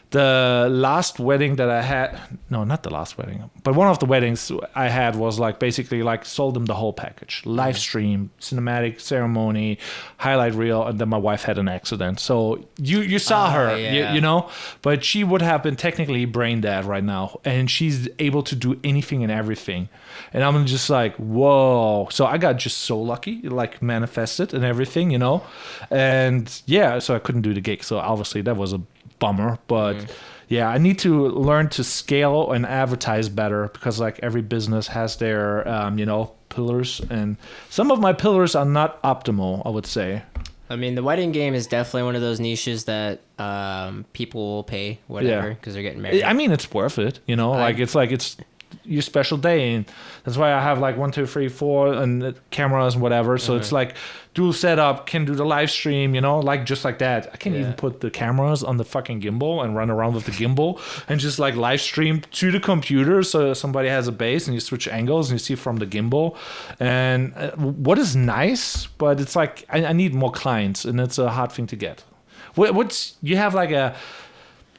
The last wedding that I had, no, not the last wedding, but one of the weddings I had was like basically like sold them the whole package. Live stream, cinematic ceremony, highlight reel, and then my wife had an accident. So you saw her, yeah. But she would have been technically brain dead right now. And she's able to do anything and everything. And I'm just like, whoa. So I got just so lucky, like manifested and everything, And yeah, so I couldn't do the gig. So obviously that was a bummer, but yeah, I need to learn to scale and advertise better because like every business has their pillars, and some of my pillars are not optimal, I would say. I mean, the wedding game is definitely one of those niches that people will pay whatever because they're getting married. I mean, it's worth it, it's your special day. And that's why I have like 1, 2, 3, 4 and cameras and whatever. So it's like dual setup, can do the live stream, you know, like just like that. I can even put the cameras on the fucking gimbal and run around with the gimbal and just like live stream to the computer. So somebody has a base and you switch angles and you see from the gimbal. And what is nice, but it's like I need more clients and it's a hard thing to get. What's you have like a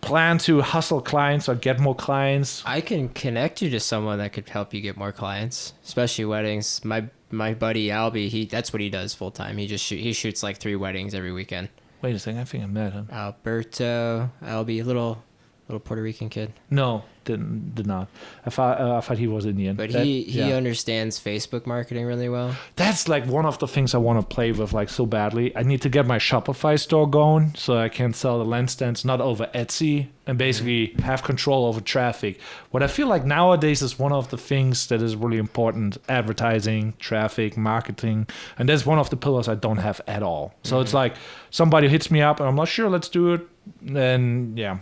plan to hustle clients or get more clients? I can connect you to someone that could help you get more clients, especially weddings. My buddy Albie, that's what he does full time. He shoots like 3 weddings every weekend. Wait a second, I think I met him. Alberto Albie, little Puerto Rican kid. No, did not. I thought he was Indian. But he understands Facebook marketing really well. That's like one of the things I want to play with like so badly. I need to get my Shopify store going so I can sell the lens stands not over Etsy and basically have control over traffic. What I feel like nowadays is one of the things that is really important: advertising, traffic, marketing, and that's one of the pillars I don't have at all. So it's like somebody hits me up and I'm not sure, let's do it, and yeah.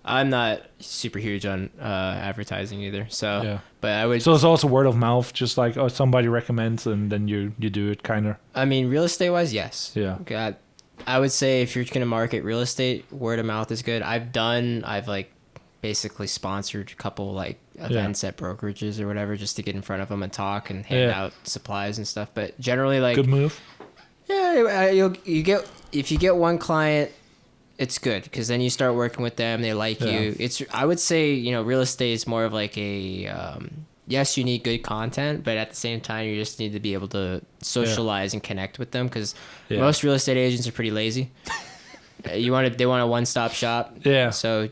I'm not super huge on advertising either, so but I would. So it's also word of mouth, just like somebody recommends and then you do it, kind of. I mean, real estate wise, yes. Yeah. I would say if you're gonna market real estate, word of mouth is good. I've like basically sponsored a couple like events at brokerages or whatever just to get in front of them and talk and hand out supplies and stuff. But generally, like, good move. Yeah, if you get one client, it's good because then you start working with them. They like you. I would say, you know, real estate is more of like a, yes, you need good content, but at the same time, you just need to be able to socialize and connect with them because most real estate agents are pretty lazy. They want a one-stop shop. Yeah. So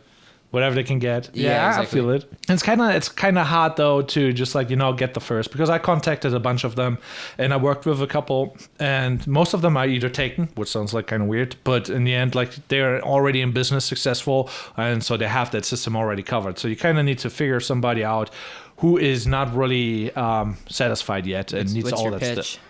whatever they can get. Yeah, exactly. I feel it. It's kind of hard though to just like, you know, get the first, because I contacted a bunch of them and I worked with a couple and most of them are either taken, which sounds like kind of weird, but in the end, like they're already in business, successful, and so they have that system already covered. So you kind of need to figure somebody out who is not really satisfied yet and needs all that stuff.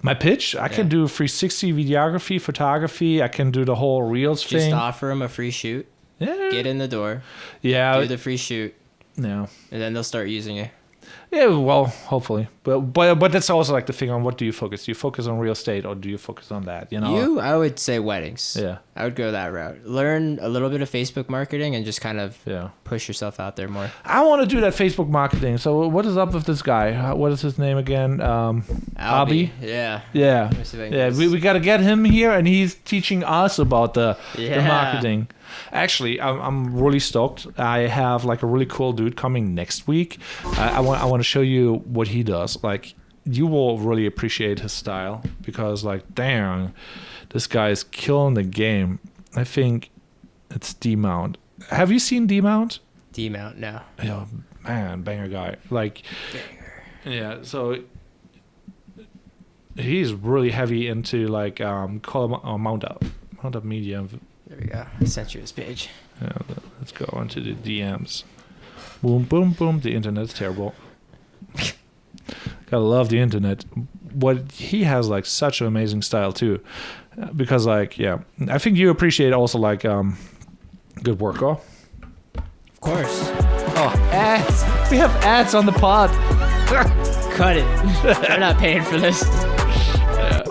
My pitch? I can do 360 videography, photography. I can do the whole Reels thing. Just offer them a free shoot. Yeah. Get in the door. Yeah. Do the free shoot. Yeah. And then they'll start using it. Yeah, well, hopefully. But that's also like the thing on what do you focus? Do you focus on real estate or do you focus on that? You know? I would say weddings. Yeah. I would go that route. Learn a little bit of Facebook marketing and just kind of push yourself out there more. I want to do that Facebook marketing. So what is up with this guy? What is his name again? Albie? Yeah. Yeah. Yeah. We got to get hhim here and he's teaching us about the marketing. Actually, I'm really stoked. I have like a really cool dude coming next week. I want to show you what he does. Like, you will really appreciate his style because, like, damn, this guy is killing the game. I think it's D-Mount. Have you seen D-Mount? D-Mount, no. Yeah, man, banger guy. Like, yeah. So he's really heavy into like mount up media. There we go. I sent you his page. Yeah, let's go onto the DMs. Boom, boom, boom. The internet's terrible. Gotta love the internet. What he has like such an amazing style too, because like I think you appreciate also like good work. Of course. Oh, ads. We have ads on the pod. Cut it. They're not paying for this.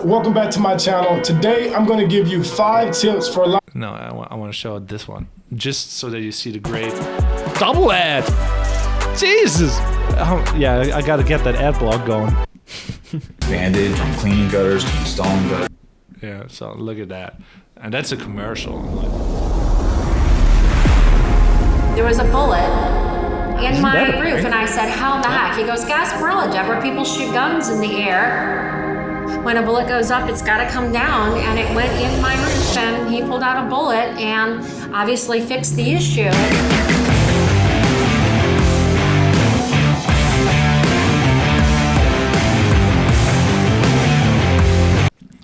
Welcome back to my channel. Today I'm going to give you 5 tips for life. No, I want to show this one just so that you see the great double ad. Jesus. I got to get that ad blog going. Bandage, I'm cleaning gutters, I'm installing gutters. Yeah, so look at that. And that's a commercial. There was a bullet in my roof, and I said, how in the heck? He goes, gasparilla, where people shoot guns in the air. When a bullet goes up, it's got to come down, and it went in my roof, and he pulled out a bullet and obviously fixed the issue.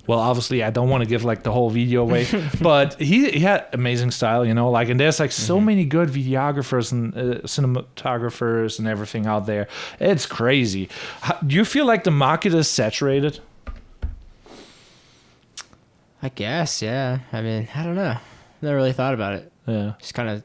Well, obviously, I don't want to give like the whole video away, but he had amazing style, you know, like, and there's like so many good videographers and cinematographers and everything out there. It's crazy. Do you feel like the market is saturated? I guess, yeah. I mean, I don't know. Never really thought about it. Yeah. Just kind of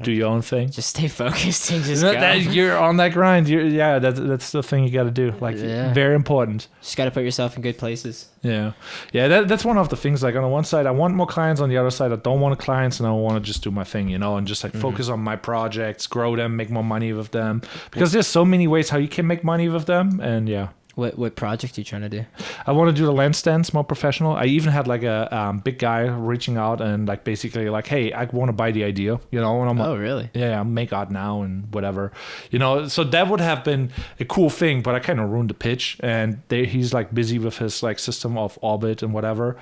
do your own thing. Just stay focused and just go. You're on that grind. That's the thing you got to do. Like, very important. Just got to put yourself in good places. Yeah. That's one of the things. Like, on the one side, I want more clients. On the other side, I don't want clients, and I want to just do my thing, you know, and just like focus on my projects, grow them, make more money with them. Because there's so many ways how you can make money with them, and What project are you trying to do? I want to do the land stands more professional. I even had like a big guy reaching out and like basically like, hey, I want to buy the idea, you know. And I'm like, really? Yeah, I'll make art now and whatever, you know. So that would have been a cool thing, but I kind of ruined the pitch. And he's like busy with his like system of orbit and whatever.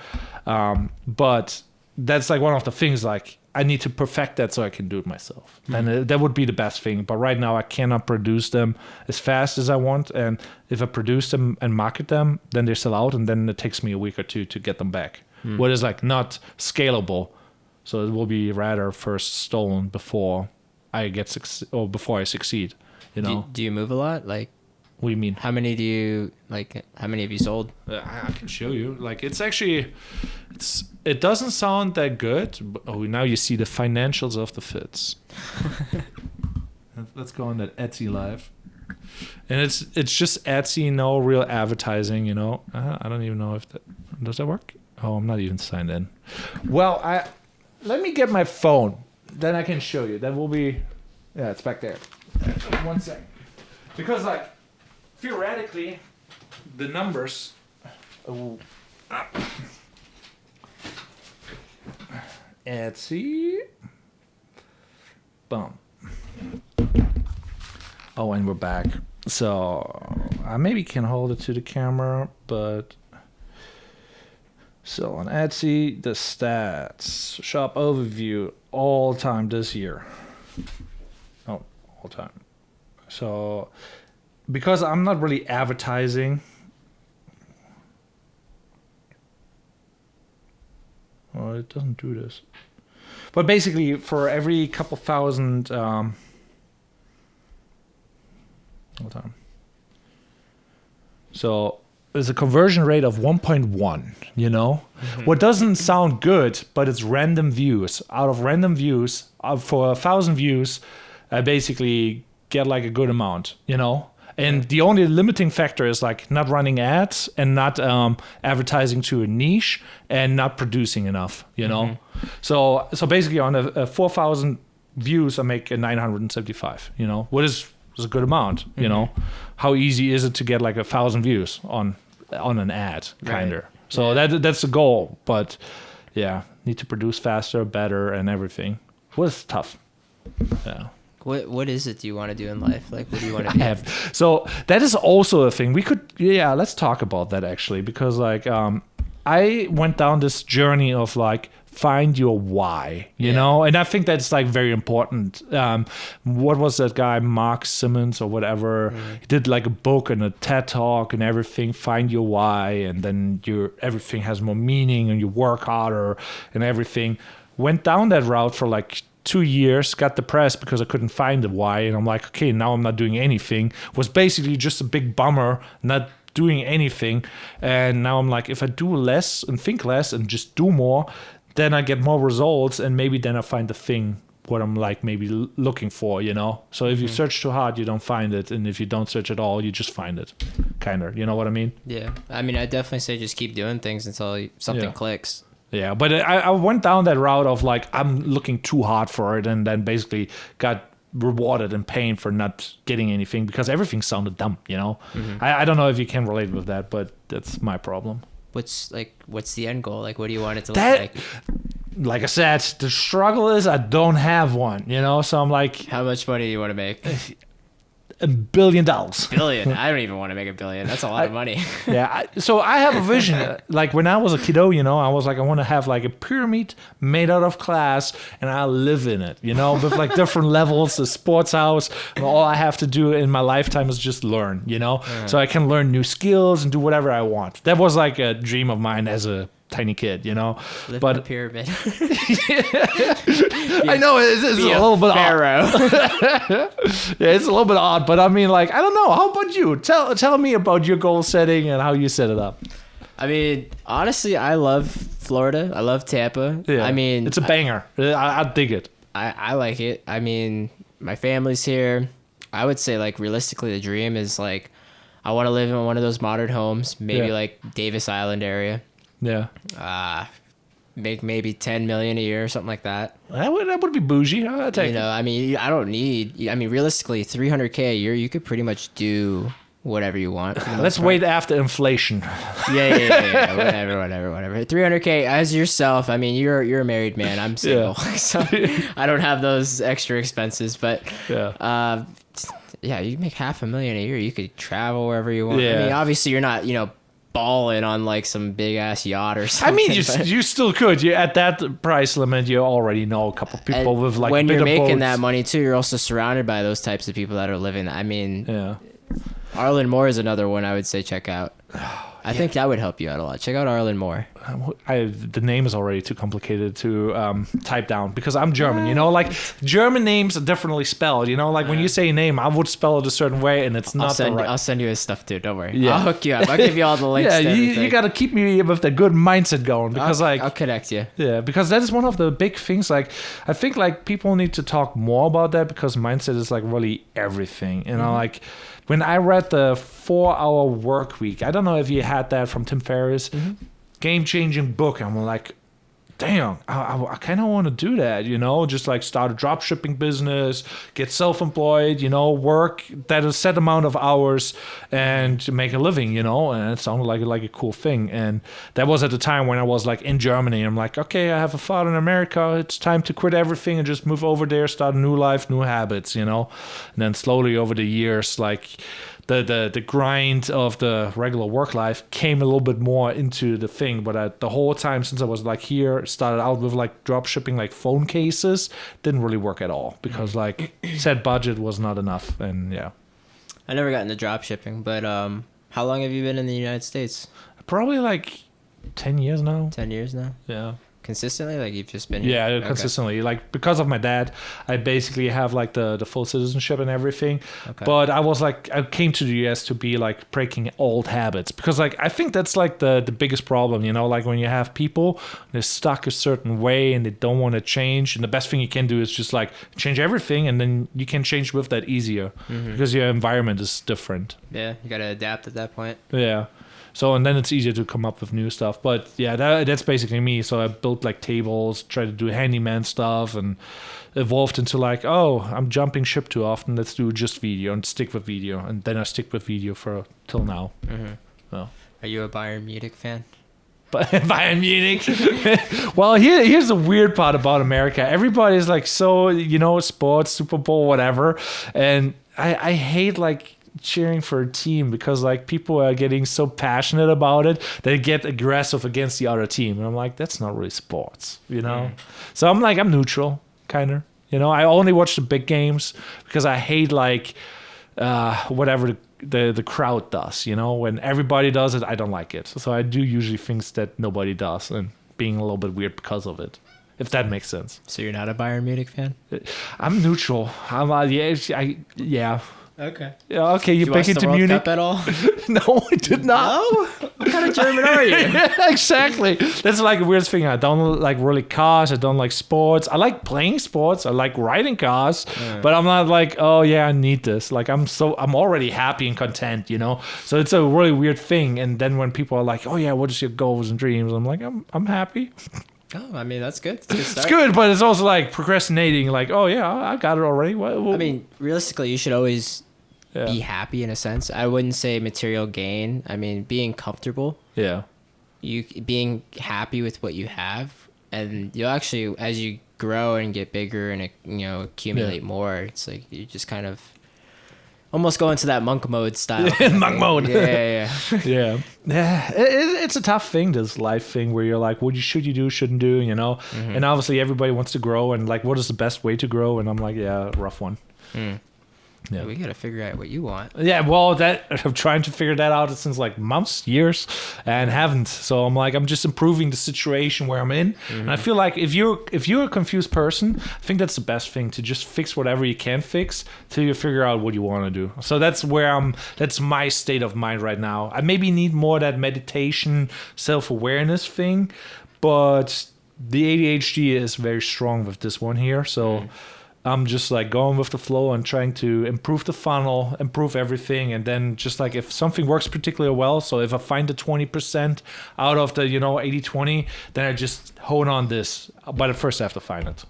But that's like one of the things like, I need to perfect that so I can do it myself. And that would be the best thing. But right now I cannot produce them as fast as I want. And if I produce them and market them, then they sell out. And then it takes me a week or two to get them back. What is like not scalable. So it will be rather first stolen before I before I succeed, you know. Do you move a lot? Like, what do you mean? How many have you sold? I can show you. Like, it doesn't sound that good. But, now you see the financials of the fits. Let's go on that Etsy live. And it's just Etsy, no real advertising, you know. I don't even know if does that work? Oh, I'm not even signed in. Well, let me get my phone. Then I can show you. That will be, it's back there. 1 second. Because like, theoretically, the numbers. Etsy. Boom. Oh, and we're back. So I maybe can hold it to the camera, but so on Etsy, the stats, shop overview, all time this year. Oh, all time. So because I'm not really advertising. Well, it doesn't do this. But basically, for every couple thousand, hold on. So there's a conversion rate of 1.1. You know, what doesn't sound good, but it's random views. Out of random views, for 1,000 views, I basically get like a good amount. You know. And the only limiting factor is like not running ads and not advertising to a niche and not producing enough, you know? So basically on a 4,000 views, I make a 975, you know? What is a good amount, you know? How easy is it to get like 1,000 views on an ad, kind of? Right. So that's the goal. But yeah, need to produce faster, better, and everything. Was tough. Yeah. What is it you want to do in life? Like, what do you want to be? So that is also a thing. We could, let's talk about that actually, because like I went down this journey of like find your why, you know, and I think that's like very important. What was that guy, Mark Simmons or whatever? He did like a book and a TED talk and everything. Find your why, and then everything has more meaning, and you work harder and everything. Went down that route for like 2 years, got depressed because I couldn't find the why, and I'm like, okay, now I'm not doing anything. Was basically just a big bummer, not doing anything. And now I'm like, if I do less and think less and just do more, then I get more results, and maybe then I find the thing what I'm like maybe looking for, you know. So if you search too hard, you don't find it, and if you don't search at all, you just find it, kind of, you know what I mean? Yeah, I mean, I definitely say just keep doing things until something clicks. Yeah, but I went down that route of like, I'm looking too hard for it, and then basically got rewarded in pain for not getting anything because everything sounded dumb, you know? I don't know if you can relate with that, but that's my problem. What's the end goal? Like, what do you want it to look like? Like I said, the struggle is I don't have one, you know? So I'm like... How much money do you want to make? $1 billion. Billion? I don't even want to make $1 billion. That's a lot of money. So I have a vision. Like when I was a kiddo, you know, I was like, I want to have like a pyramid made out of glass, and I live in it, you know, with like different levels, a sports house, and all I have to do in my lifetime is just learn, you know, so I can learn new skills and do whatever I want. That was like a dream of mine as a tiny kid, you know. Live in a pyramid. I know it's a little bit odd. Yeah, it's a little bit odd, but I mean, like, I don't know. How about you? Tell me about your goal setting and how you set it up. I mean, honestly, I love Florida. I love Tampa. Yeah. I mean, it's a banger. I dig it. I like it. I mean, my family's here. I would say like realistically the dream is like I want to live in one of those modern homes, maybe like Davis Island area. Yeah. Make maybe 10 million a year or something like that. That would be bougie. I'd take You know, I mean, I don't need, I mean, realistically, $300K a year, you could pretty much do whatever you want. Let's wait after inflation. Yeah. Whatever. 300K as yourself. I mean, you're a married man. I'm single, so I don't have those extra expenses. But Yeah. You make $500,000 a year. You could travel wherever you want. Yeah. I mean, obviously, you're not, balling on like some big ass yacht or something. I mean, you still could. You at that price limit, you already know a couple people with like when you're making boats. that money too, you're also surrounded by those types of people that are living. I mean, Yeah. Arlen Moore is another one I would say check out. I think that would help you out a lot. Check out Arlen Moore. The name is already too complicated to type down because I'm German. Like German names are differently spelled. Like when you say a name, I would spell it a certain way, and it's not the right. I'll send you his stuff too. Don't worry. Yeah. I'll hook you up. I'll give you all the links. Yeah, to you got to keep me with the good mindset going because I'll connect you. Yeah, because that is one of the big things. Like I think like people need to talk more about that because mindset is like really everything. Like. When I read the 4-Hour Work Week, I don't know if you had that from Tim Ferriss, game-changing book. I'm like, damn, I kind of want to do that, just like start a drop shipping business, get self-employed, work that a set amount of hours and make a living, and it sounded like a cool thing. And that was at the time when I was like in Germany. I'm like, okay, I have a father in America. It's time to quit everything and just move over there, start a new life, new habits, And then slowly over the years, like the grind of the regular work life came a little bit more into the thing. But the whole time since I was like here, started out with like drop shipping like phone cases, didn't really work at all because like said budget was not enough. And yeah, I never got into drop shipping, but how long have you been in the United States? Probably like 10 years now. 10 years now. Yeah. Consistently, like you've just been here? Consistently. Like because of my dad, I basically have like the full citizenship and everything. Okay. But I came to the US to be like breaking old habits because like I think that's like the biggest problem, like when you have people they're stuck a certain way and they don't want to change, and the best thing you can do is just like change everything, and then you can change with that easier because your environment is different. Yeah, you got to adapt at that point. Yeah. So, and then it's easier to come up with new stuff. But yeah, that's basically me. So I built like tables, tried to do handyman stuff, and evolved into like, oh, I'm jumping ship too often. Let's do just video and stick with video. And then I stick with video till now. So. Are you a Bayern Munich fan? Bayern Munich. Well, here's the weird part about America. Everybody's like so, sports, Super Bowl, whatever. And I hate like cheering for a team because like people are getting so passionate about it they get aggressive against the other team, and I'm like, that's not really sports, So I'm like, I'm neutral kind of, I only watch the big games because I hate like whatever the crowd does, when everybody does it, I don't like it. So I do usually things that nobody does and being a little bit weird because of it, if that makes sense. So you're not a Bayern Munich fan? I'm neutral. I'm yeah. Okay. Yeah, okay, you pick it to Munich. Cup at all? No, I did not. No? What kind of German are you? Yeah, exactly. That's like a weird thing. I don't like really cars. I don't like sports. I like playing sports. I like riding cars. Yeah. But I'm not like, oh yeah, I need this. Like I'm already happy and content, So it's a really weird thing. And then when people are like, oh yeah, what is your goals and dreams? I'm like, I'm happy. Oh, I mean, that's good. It's a good start. It's good, but it's also like procrastinating. Like, oh yeah, I got it already. I mean, realistically, you should always be happy in a sense. I wouldn't say material gain. I mean, being comfortable. Yeah. You being happy with what you have, and you'll actually, as you grow and get bigger and accumulate more, it's like you just kind of almost go into that monk mode style. Monk mode. Yeah. Yeah. It's a tough thing, this life thing where you're like, what should you do, shouldn't do, And obviously everybody wants to grow, and like, what is the best way to grow? And I'm like, yeah, rough one. Yeah, we got to figure out what you want. Yeah, well, I'm trying to figure that out since like months, years, and haven't. So I'm just improving the situation where I'm in. And I feel like if you're a confused person, I think that's the best thing, to just fix whatever you can fix till you figure out what you want to do. So that's that's my state of mind right now. I maybe need more of that meditation, self-awareness thing, but the ADHD is very strong with this one here. So I'm just like going with the flow and trying to improve the funnel, improve everything. And then just like if something works particularly well, so if I find the 20% out of the, 80-20, then I just hone on this. But at first I have to find it.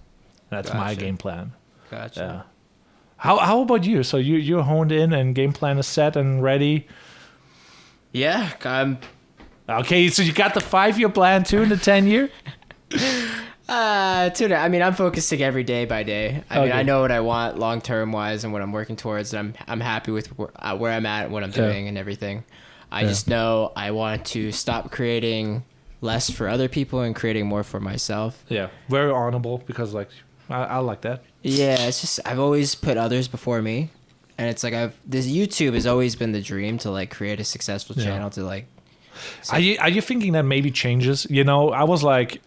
That's my game plan. Gotcha. Yeah. How about you? So you're honed in and game plan is set and ready? Yeah. Okay, so you got the 5-year plan too and the 10-year? I mean, I'm focusing every day by day. I mean, I know what I want long-term wise and what I'm working towards. And I'm happy with where I'm at, what I'm doing and everything. I just know I want to stop creating less for other people and creating more for myself. Yeah, very honorable because like I like that. Yeah, it's just I've always put others before me, and it's like this YouTube has always been the dream to like create a successful channel to like. So. Are you thinking that maybe changes? I was like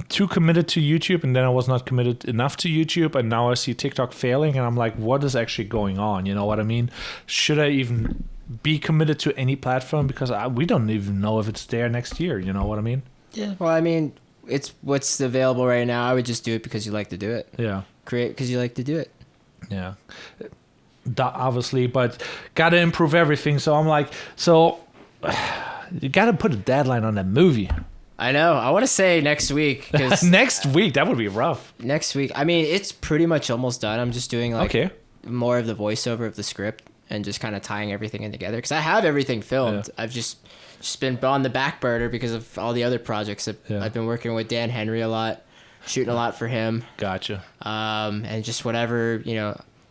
too committed to YouTube, and then I was not committed enough to YouTube, and now I see TikTok failing, and I'm like, what is actually going on? You know what I mean? Should I even be committed to any platform because we don't even know if it's there next year? You know what I mean? Yeah. Well, I mean, it's what's available right now. I would just do it because you like to do it. Yeah. Create because you like to do it. Yeah. Obviously, but gotta improve everything. So I'm like, you gotta put a deadline on that movie. I know. I want to say next week. Next week, that would be rough. Next week. I mean, it's pretty much almost done. I'm just doing like more of the voiceover of the script and just kind of tying everything in together because I have everything filmed. Yeah. I've just been on the back burner because of all the other projects. I've been working with Dan Henry a lot, shooting a lot for him. Gotcha. And just whatever,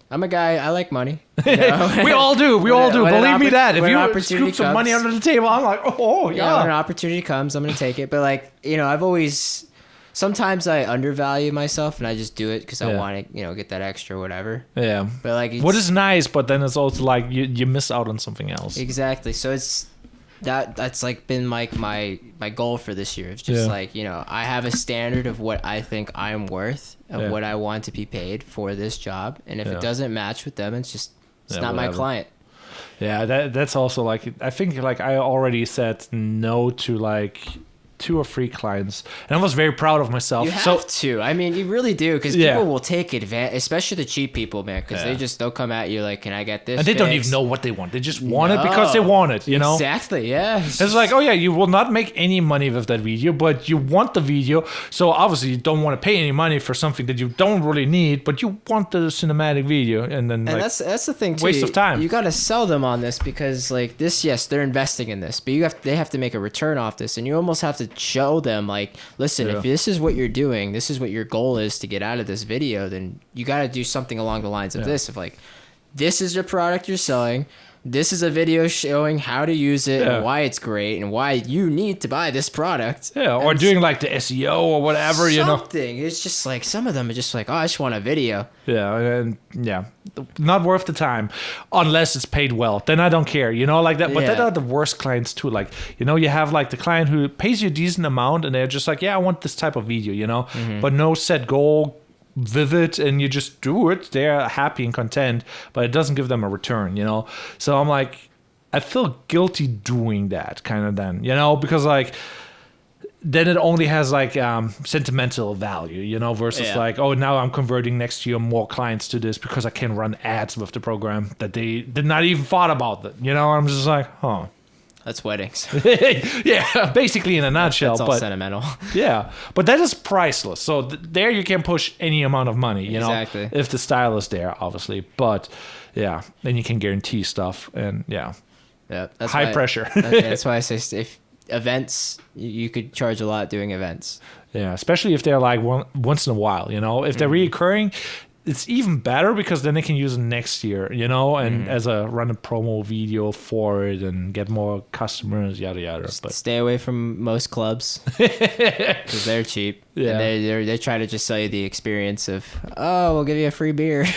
I'm a guy, I like money. We all do. We all do. Believe me that. If you scoop some money under the table, I'm like, oh, yeah. When an opportunity comes, I'm going to take it. But like, I've always, sometimes I undervalue myself and I just do it because I want to, get that extra whatever. Yeah. But like, what is nice, but then it's also like you miss out on something else. Exactly. So it's, that's like been like my goal for this year. It's just like, I have a standard of what I think I'm worth and what I want to be paid for this job. And if it doesn't match with them, it's not my client. Yeah, that's also like, I think like I already said no to like 2 or 3 clients, and I was very proud of myself. You have to. I mean, you really do, because people will take advantage, especially the cheap people, man, because they'll come at you like, can I get this? And they don't even know what they want. They just want it because they want it, Exactly, yeah. It's like, oh yeah, you will not make any money with that video, but you want the video, so obviously you don't want to pay any money for something that you don't really need, but you want the cinematic video, and then like, that's the thing too. Waste of time. You got to sell them on this because like this, yes, they're investing in this, but they have to make a return off this, and you almost have to show them like, listen, if this is what you're doing, this is what your goal is to get out of this video, then you got to do something along the lines of this, of like, this is your product you're selling, this is a video showing how to use it and why it's great and why you need to buy this product. Or doing like the SEO or whatever, something. It's just like, some of them are just like, oh, I just want a video. Not worth the time unless it's paid well. Then I don't care, like that. But that are the worst clients too. Like, you have like the client who pays you a decent amount and they're just like, yeah, I want this type of video, but no set goal, vivid, and you just do it. They're happy and content, but it doesn't give them a return, So I'm like, I feel guilty doing that kind of then, because like, then it only has like sentimental value, versus like, oh, now I'm converting next year more clients to this because I can run ads with the program that they did not even thought about that. I'm just like, huh. That's weddings. Yeah, basically in a nutshell. That's all sentimental. Yeah, but that is priceless. So there you can push any amount of money, exactly. If the style is there, obviously. But yeah, then you can guarantee stuff, and that's high pressure. That's why I say if events, you could charge a lot doing events. Yeah, especially if they're like once in a while, if they're reoccurring, it's even better because then they can use it next year, and as a run a promo video for it and get more customers, yada yada. But stay away from most clubs because they're cheap. Yeah, and they try to just sell you the experience of, oh, we'll give you a free beer.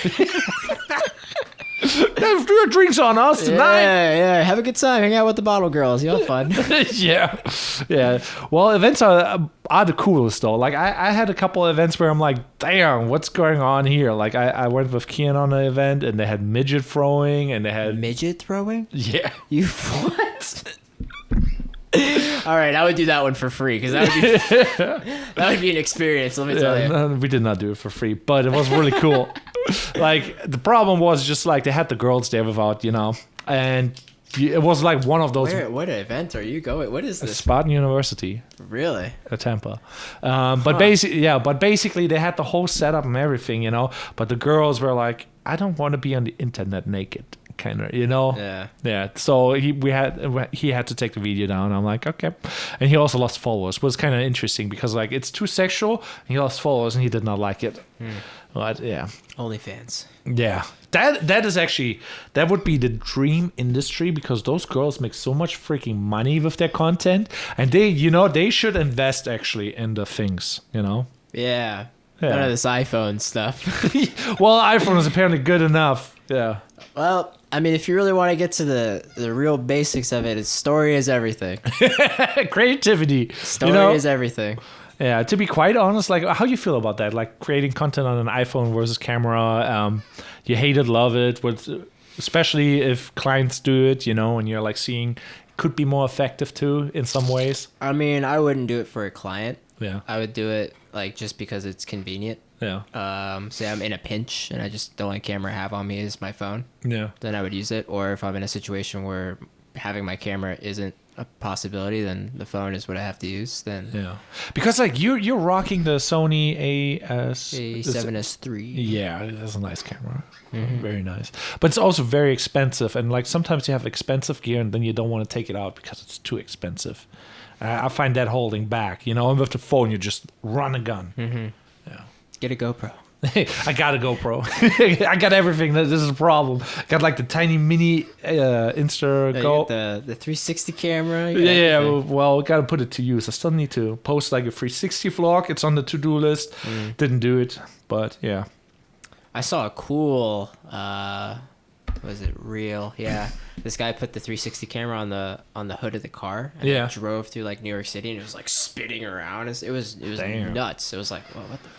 Have your drinks on us tonight. Yeah. Have a good time. Hang out with the bottle girls. You'll have fun. Yeah. Well, events are the coolest though. Like I had a couple of events where I'm like, damn, what's going on here? Like I went with Kian on an event and they had midget throwing and they had midget throwing. Yeah. You what? All right, I would do that one for free because that would be an experience. Let me tell you. No, we did not do it for free, but it was really cool. Like the problem was just like they had the girls there without, and it was like one of those. What event are you going? What is this? Spartan University. Really? At Tampa. But basically they had the whole setup and everything, But the girls were like, I don't want to be on the internet naked. Kind of, Yeah. So he had to take the video down. I'm like, okay. And he also lost followers. It was kind of interesting because like it's too sexual. And he lost followers and he did not like it. But yeah. OnlyFans. Yeah. That would be the dream industry because those girls make so much freaking money with their content, and they should invest actually in the things. Yeah. None of this iPhone stuff. Well, iPhone is apparently good enough. Yeah. Well, I mean, if you really want to get to the real basics of it, story is everything. Creativity. Story is everything. Yeah, to be quite honest, like, how do you feel about that? Like, creating content on an iPhone versus camera, you hate it, love it, especially if clients do it, and you're like seeing could be more effective too in some ways. I mean, I wouldn't do it for a client. Yeah. I would do it like just because it's convenient. Yeah. Say I'm in a pinch and I just the only camera I have on me is my phone. Yeah. Then I would use it. Or if I'm in a situation where having my camera isn't a possibility, then the phone is what I have to use. Then yeah, because like you're rocking the Sony A7S III. Yeah, that's a nice camera. Very nice, but it's also very expensive. And like sometimes you have expensive gear and then you don't want to take it out because it's too expensive. I find that holding back. And with the phone you just run a gun. Yeah. Get a GoPro. I got a GoPro. I got everything. This is a problem. Got like the tiny mini Insta the 360 camera. Yeah, well, got to put it to use. I still need to post like a 360 vlog. It's on the to-do list. Didn't do it, but yeah. I saw a cool was it reel? Yeah. This guy put the 360 camera on the hood of the car and it drove through like New York City and it was like spinning around. It was Damn. nuts. It was like, well, what the fuck?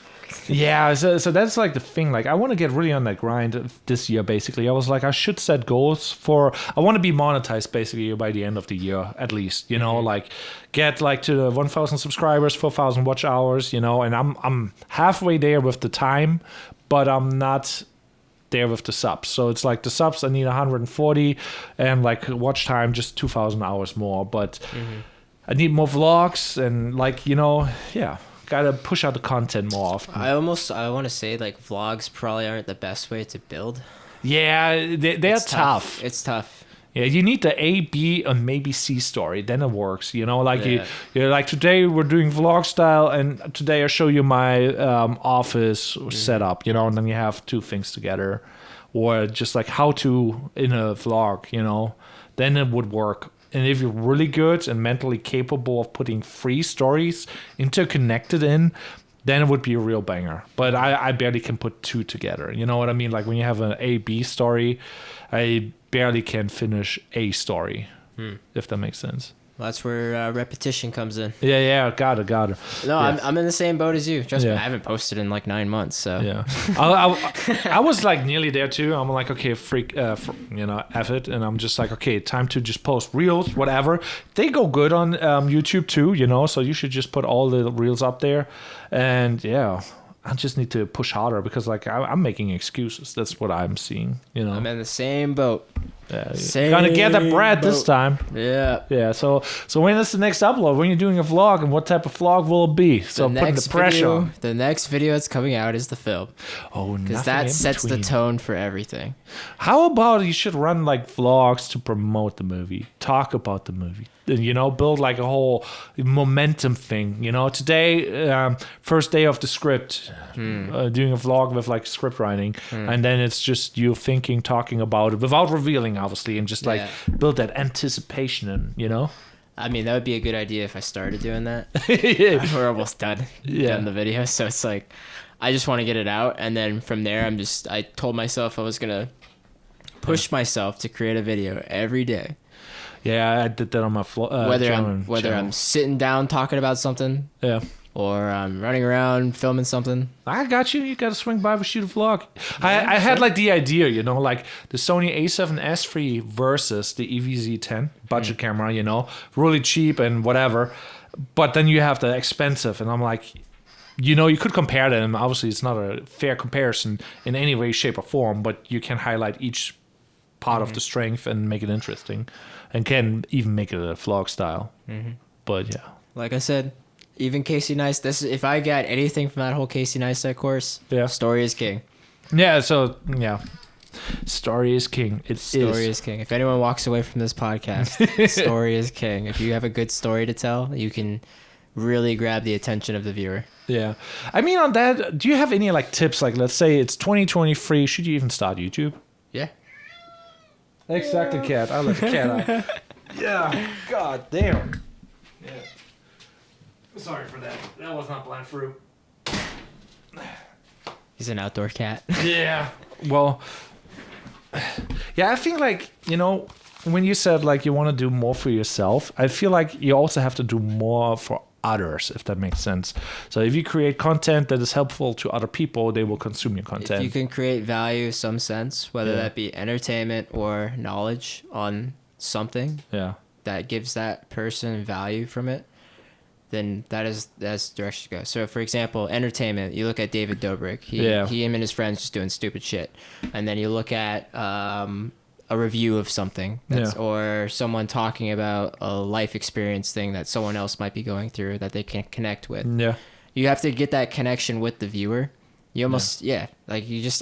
Yeah, so that's like the thing. Like, I want to get really on that grind this year, basically. I was like, I should set goals I want to be monetized, basically, by the end of the year, at least. Like, get, like, to the 1,000 subscribers, 4,000 watch hours, and I'm halfway there with the time, but I'm not there with the subs. So it's like the subs, I need 140, and, like, watch time, just 2,000 hours more. But I need more vlogs, and, like, yeah. Gotta push out the content more often. I want to say like vlogs probably aren't the best way to build. Yeah, they're tough. It's tough. Yeah, you need the A, B, and maybe C story. Then it works. Like you're like, today we're doing vlog style, and today I show you my office setup. And then you have two things together, or just like how to in a vlog. Then it would work. And if you're really good and mentally capable of putting 3 stories interconnected in, then it would be a real banger. But I barely can put 2 together. You know what I mean? Like when you have an A-B story, I barely can finish a story, if that makes sense. Well, that's where repetition comes in. Yeah, got it. No, yeah. I'm in the same boat as you. Trust me, I haven't posted in like 9 months. So yeah, I was like nearly there too. I'm like, okay, F it, and I'm just like, okay, time to just post reels, whatever. They go good on YouTube too, so you should just put all the reels up there, and yeah. I just need to push harder because like I'm making excuses. That's what I'm seeing. I'm in the same boat. Gonna get that bread this time. Yeah. So when is the next upload? When you're doing a vlog, and what type of vlog will it be? So putting the pressure on. The next video that's coming out is the film. Oh, because that sets the tone for everything. How about you should run like vlogs to promote the movie, talk about the movie, build like a whole momentum thing. Today, first day of the script, doing a vlog with like script writing, and then it's just you thinking, talking about it without revealing, obviously, and just like build that anticipation and I mean, that would be a good idea if I started doing that. We're almost done the video, so it's like I just want to get it out, and then from there I told myself I was gonna push myself to create a video every day. Yeah, I did that on my whether I'm sitting down talking about something, or running around filming something. I got you. You got to swing by and shoot a vlog. I had like the idea, you know, like the Sony a7S III versus the EVZ10 budget camera, you know, really cheap and whatever. But then you have the expensive, and I'm like, you know, you could compare them. Obviously, it's not a fair comparison in any way, shape, or form, but you can highlight each part of the strength and make it interesting, and can even make it a vlog style. But yeah, like I said, even Casey Neistat. If I got anything from that whole Casey Neistat course, story is king. Yeah. So yeah, story is king. Story is king. If anyone walks away from this podcast, story is king. If you have a good story to tell, you can really grab the attention of the viewer. Yeah. I mean, on that, do you have any like tips? Like, let's say it's 2023. Should you even start YouTube? Yeah. Exactly, cat. I let the cat out. Yeah. God damn. Yeah. Sorry for that. That was not blind fruit. He's an outdoor cat. Yeah. Well, yeah, I think like, you know, when you said like you want to do more for yourself, I feel like you also have to do more for others, if that makes sense. So if you create content that is helpful to other people, they will consume your content. If you can create value in some sense, whether that be entertainment or knowledge on something that gives that person value from it, then that's the direction to go. So for example, entertainment, you look at David Dobrik. He him and his friends just doing stupid shit. And then you look at a review of something or someone talking about a life experience thing that someone else might be going through that they can connect with. Yeah. You have to get that connection with the viewer. You almost, like you just,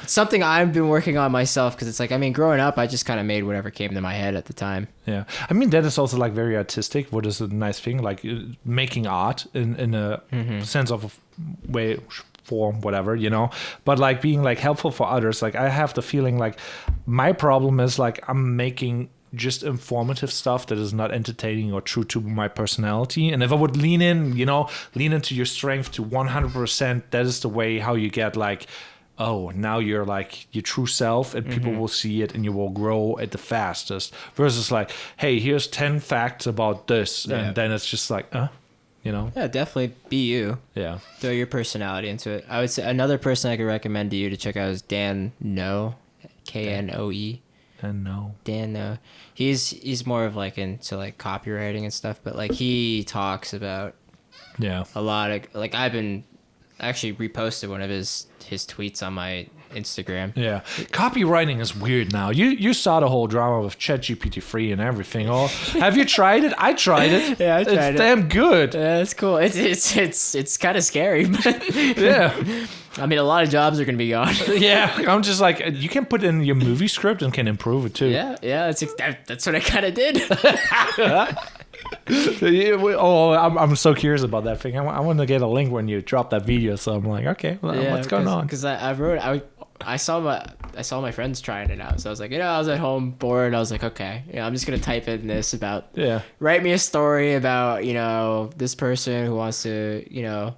it's something I've been working on myself, because it's like, I mean, growing up, I just kind of made whatever came to my head at the time. Yeah. I mean, that is also like very artistic. What is a nice thing? Like making art in a sense of a way, form, whatever, you know, but like being like helpful for others. Like I have the feeling like my problem is like I'm making just informative stuff that is not entertaining or true to my personality. And if I would lean into your strength to 100%, that is the way how you get like, oh, now you're like your true self, and people will see it and you will grow at the fastest, versus like, hey, here's 10 facts about this. And then it's just like, you know? Yeah, definitely be you. Yeah. Throw your personality into it. I would say another person I could recommend to you to check out is Dan Noh, Knoe. Dan Noh. He's more of like into like copywriting and stuff, but like he talks about a lot of like I've been actually reposted one of his tweets on my Instagram. Yeah, copywriting is weird now. You saw the whole drama with ChatGPT-3 and everything. Oh, have you tried it? I tried it. Yeah, I tried it. It's damn good. Yeah, it's cool. It's kind of scary, but yeah. I mean, a lot of jobs are gonna be gone. Yeah, I'm just like, you can put in your movie script and can improve it too. Yeah, that's what I kind of did. I'm so curious about that thing. I want to get a link when you drop that video. So I'm like, okay, what's going on? Because I saw my friends trying it out. So I was like, I was at home bored. I was like, okay, I'm just gonna type in this about write me a story about this person who wants to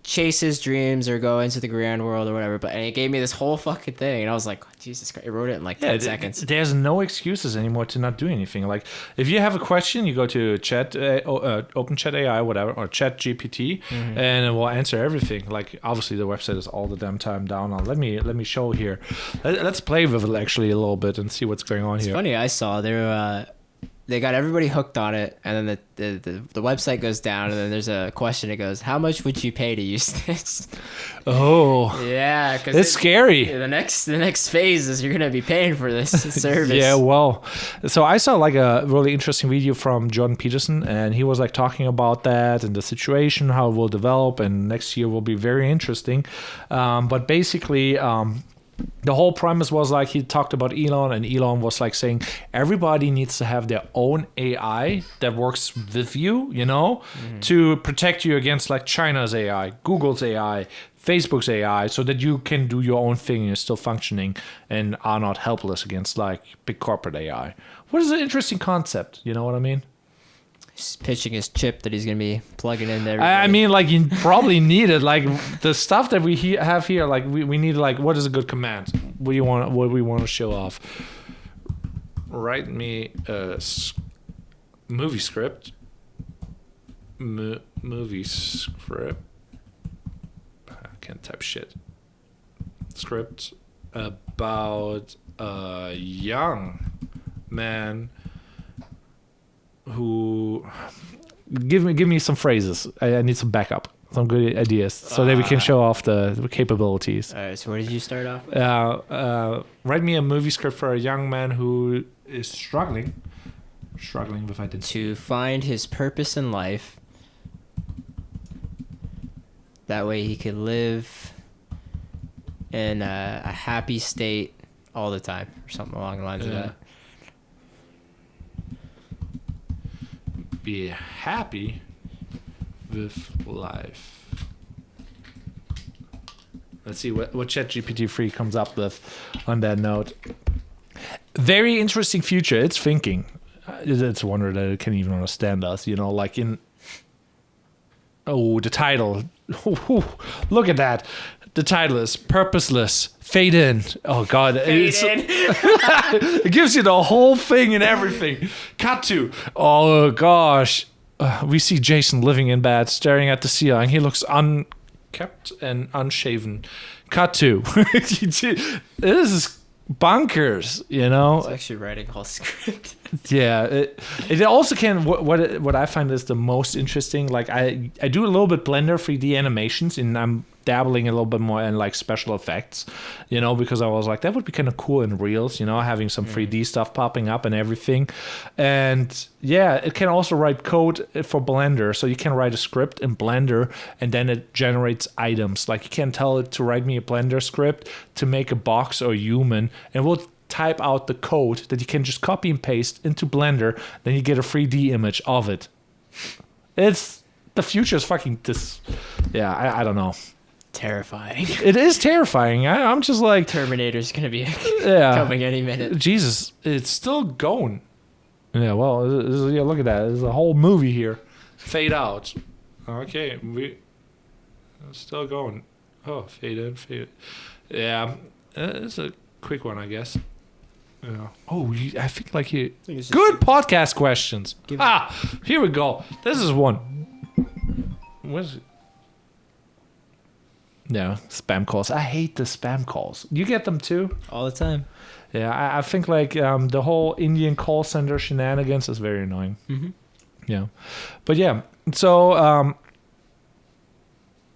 chase his dreams or go into the grand world or whatever. And it gave me this whole fucking thing, and I was like, Jesus Christ! I wrote it in like 10 seconds. There's no excuses anymore to not do anything. Like if you have a question, you go to OpenChat AI, whatever, or Chat GPT, and it will answer everything. Like obviously the website is all the damn time down on. Let me show here. Let's play with it actually a little bit and see what's going on here. It's funny. I saw they got everybody hooked on it, and then the website goes down, and then there's a question. It goes, how much would you pay to use this? Oh, yeah, because it's scary. The next phase is you're gonna be paying for this service. Yeah, well, so I saw like a really interesting video from Jordan Peterson, and he was like talking about that and the situation, how it will develop, and next year will be very interesting. But basically, the whole premise was like he talked about Elon, and Elon was like saying everybody needs to have their own AI that works with you, to protect you against like China's AI, Google's AI, Facebook's AI, so that you can do your own thing and you're still functioning and are not helpless against like big corporate AI. What is an interesting concept? You know what I mean? He's pitching his chip that he's gonna be plugging in there. I mean, like you probably need it. Like the stuff that we have here, like we need like, what is a good command? What do we want to show off? Write me a movie script. movie script. I can't type shit. Script about a young man who give me some phrases. I need some backup, some good ideas, so that we can show off the capabilities. All right, so where did you start off? Write me a movie script for a young man who is struggling with identity. To find his purpose in life. That way he could live in a happy state all the time, or something along the lines of that. Be happy with life. Let's see what ChatGPT-3 comes up with on that note. Very interesting future. It's thinking. It's a wonder that it can even understand us, you know, like in... Oh, the title. Look at that. The title is Purposeless. Fade in. Oh, God. It gives you the whole thing and everything. Cut to. Oh, gosh. We see Jason living in bed, staring at the ceiling. He looks unkept and unshaven. Cut to. This is bonkers, you know. It's actually writing a whole script. Yeah, it also can. What I find is the most interesting. Like I do a little bit Blender 3D animations, and I'm dabbling a little bit more in like special effects, you know, because I was like that would be kind of cool in Reels, you know, having some 3D stuff popping up and everything. And yeah, it can also write code for Blender, so you can write a script in Blender, and then it generates items. Like you can tell it to write me a Blender script to make a box or a human, and we'll type out the code that you can just copy and paste into Blender, then you get a 3D image of it. It's the future is fucking this. Yeah, I don't know. Terrifying. It is terrifying. I'm just like Terminator's gonna be coming any minute. Jesus, it's still going. Yeah, well, yeah, look at that. There's a whole movie here. Fade out. Okay, we're still going. Oh, fade in, fade. Yeah, it's a quick one, I guess. Yeah. Oh, I think like you. Good podcast questions. Here we go. This is one. What is it? Yeah, spam calls. I hate the spam calls. You get them too? All the time. Yeah, I think like the whole Indian call center shenanigans is very annoying. Mm-hmm. Yeah. But yeah, so...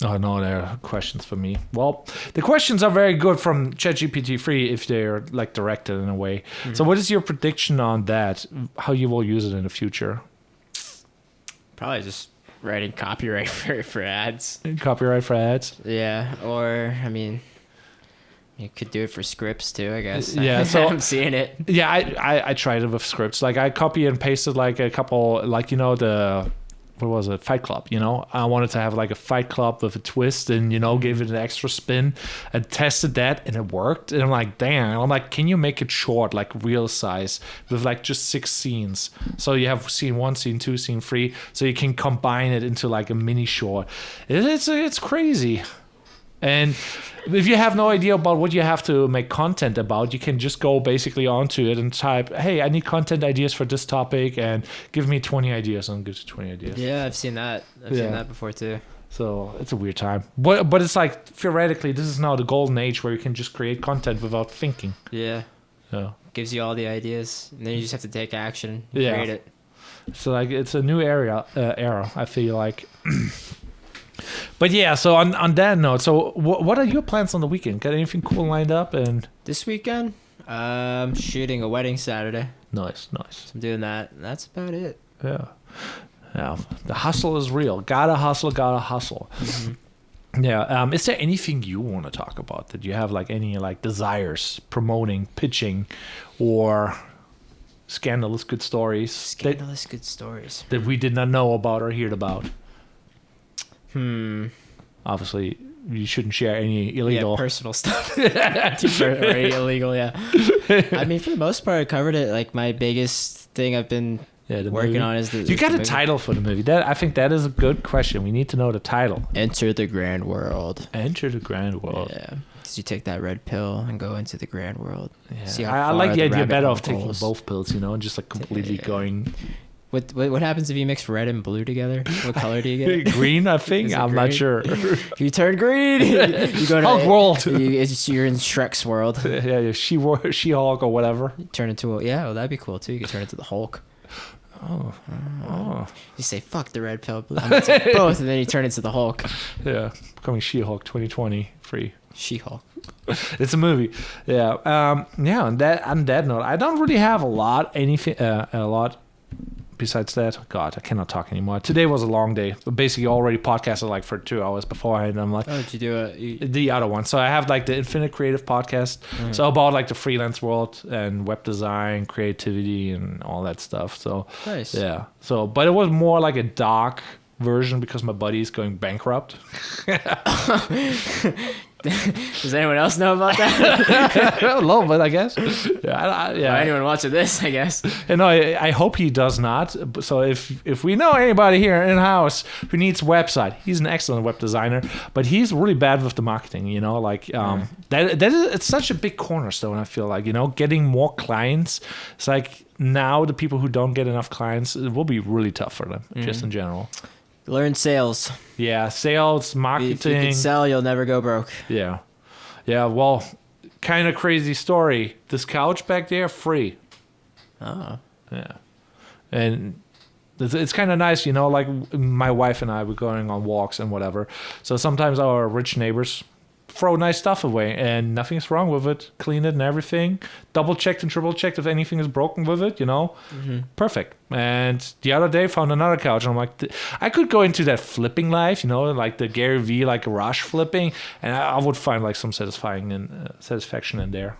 Oh, no, there are questions for me. Well, the questions are very good from ChatGPT-3 if they're like directed in a way. Mm-hmm. So what is your prediction on that? How you will use it in the future? Probably just writing copyright for ads. Copyright for ads? Yeah, or, I mean, you could do it for scripts too, I guess. Yeah, so I'm seeing it. Yeah, I tried it with scripts. Like I copy and pasted like a couple, like, you know, what was it? Fight Club, you know? I wanted to have like a Fight Club with a twist and, you know, gave it an extra spin and tested that and it worked. And I'm like, damn. I'm like, can you make it short, like real size with like just 6 scenes? So you have scene 1, scene 2, scene 3. So you can combine it into like a mini short. It's crazy. And if you have no idea about what you have to make content about, you can just go basically onto it and type, hey, I need content ideas for this topic and give me 20 ideas, and gives you 20 ideas. Yeah, I've seen that. I've seen that before too. So it's a weird time. But it's like, theoretically, this is now the golden age where you can just create content without thinking. Yeah. So gives you all the ideas, and then you just have to take action and create it. So like, it's a new era, I feel like. But yeah, so on that note, so what are your plans on the weekend? Got anything cool lined up? And this weekend, I'm shooting a wedding Saturday. Nice. So I'm doing that, and that's about it. Yeah. The hustle is real. Gotta hustle. Mm-hmm. Yeah. Is there anything you want to talk about that you have like any like desires, promoting, pitching, or scandalous good stories? Good stories that we did not know about or heard about. Obviously, you shouldn't share any illegal personal stuff. Or illegal, yeah. I mean, for the most part, I covered it. Like my biggest thing I've been working on is the. You got a title for the movie? I think that is a good question. We need to know the title. Enter the Grand World. Enter the Grand World. Yeah. So you take that red pill and go into the Grand World. Yeah. I like the idea better of taking both pills, you know, and just like completely going What happens if you mix red and blue together? What color do you get? Green, I think. I'm not sure. You turn green. You go to Hulk world. You're in Shrek's world. Yeah, She-Hulk or whatever. You turn into well, that'd be cool too. You could turn into the Hulk. Oh. You say fuck the red pill, blue. I'm gonna take both, and then you turn into the Hulk. Yeah, becoming She-Hulk 2020 free. She-Hulk. It's a movie. Yeah. Yeah. On that note, I don't really have a lot besides that. God, I cannot talk anymore. Today was a long day. Basically, already podcasted like for 2 hours beforehand. I'm like, oh, did you do the other one? So I have like the Infinite Creative podcast. Mm-hmm. So about like the freelance world and web design, creativity, and all that stuff. So nice. Yeah. So, but it was more like a dark version because my buddy is going bankrupt. Does anyone else know about that? A little bit, I guess. Yeah. Anyone watching this, I guess. And I hope he does not. So if we know anybody here in house who needs a website, he's an excellent web designer, but he's really bad with the marketing. You know, like that is, it's such a big cornerstone. I feel like, you know, getting more clients. It's like now the people who don't get enough clients, it will be really tough for them, just in general. Learn sales. Yeah, sales, marketing. If you can sell, you'll never go broke. Yeah. Yeah, well, kind of crazy story. This couch back there, free. Oh. Yeah. And it's kind of nice, you know, like my wife and I were going on walks and whatever. So sometimes our rich neighbors throw nice stuff away and nothing's wrong with it. Clean it and everything. Double checked and triple checked if anything is broken with it, you know. Mm-hmm. Perfect. And the other day found another couch and I'm like, I could go into that flipping life, you know, like the Gary Vee, like garage flipping, and I would find like some satisfaction in there.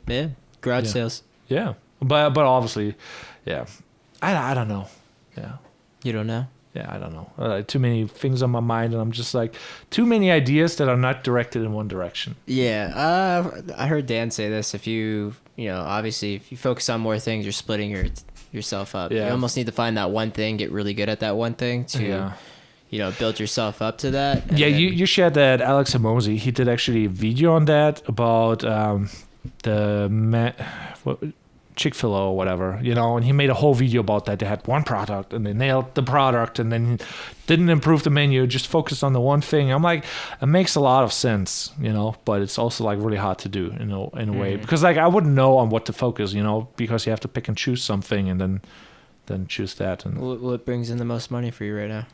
Yeah. Garage sales. Yeah. But obviously, yeah. I don't know. Yeah. You don't know? Yeah, I don't know. Too many things on my mind, and I'm just like, too many ideas that are not directed in one direction. Yeah, I heard Dan say this. If you obviously, if you focus on more things, you're splitting yourself up. Yeah. You almost need to find that one thing, get really good at that one thing to, build yourself up to that. Yeah, you shared that Alex Hormozi. He did actually a video on that about Chick-fil-A or whatever, you know, and he made a whole video about that. They had one product and they nailed the product and then didn't improve the menu, just focused on the one thing. I'm like, it makes a lot of sense, you know, but it's also like really hard to do, you know, in a way, because like I wouldn't know on what to focus, you know, because you have to pick and choose something and then choose that. And what brings in the most money for you right now?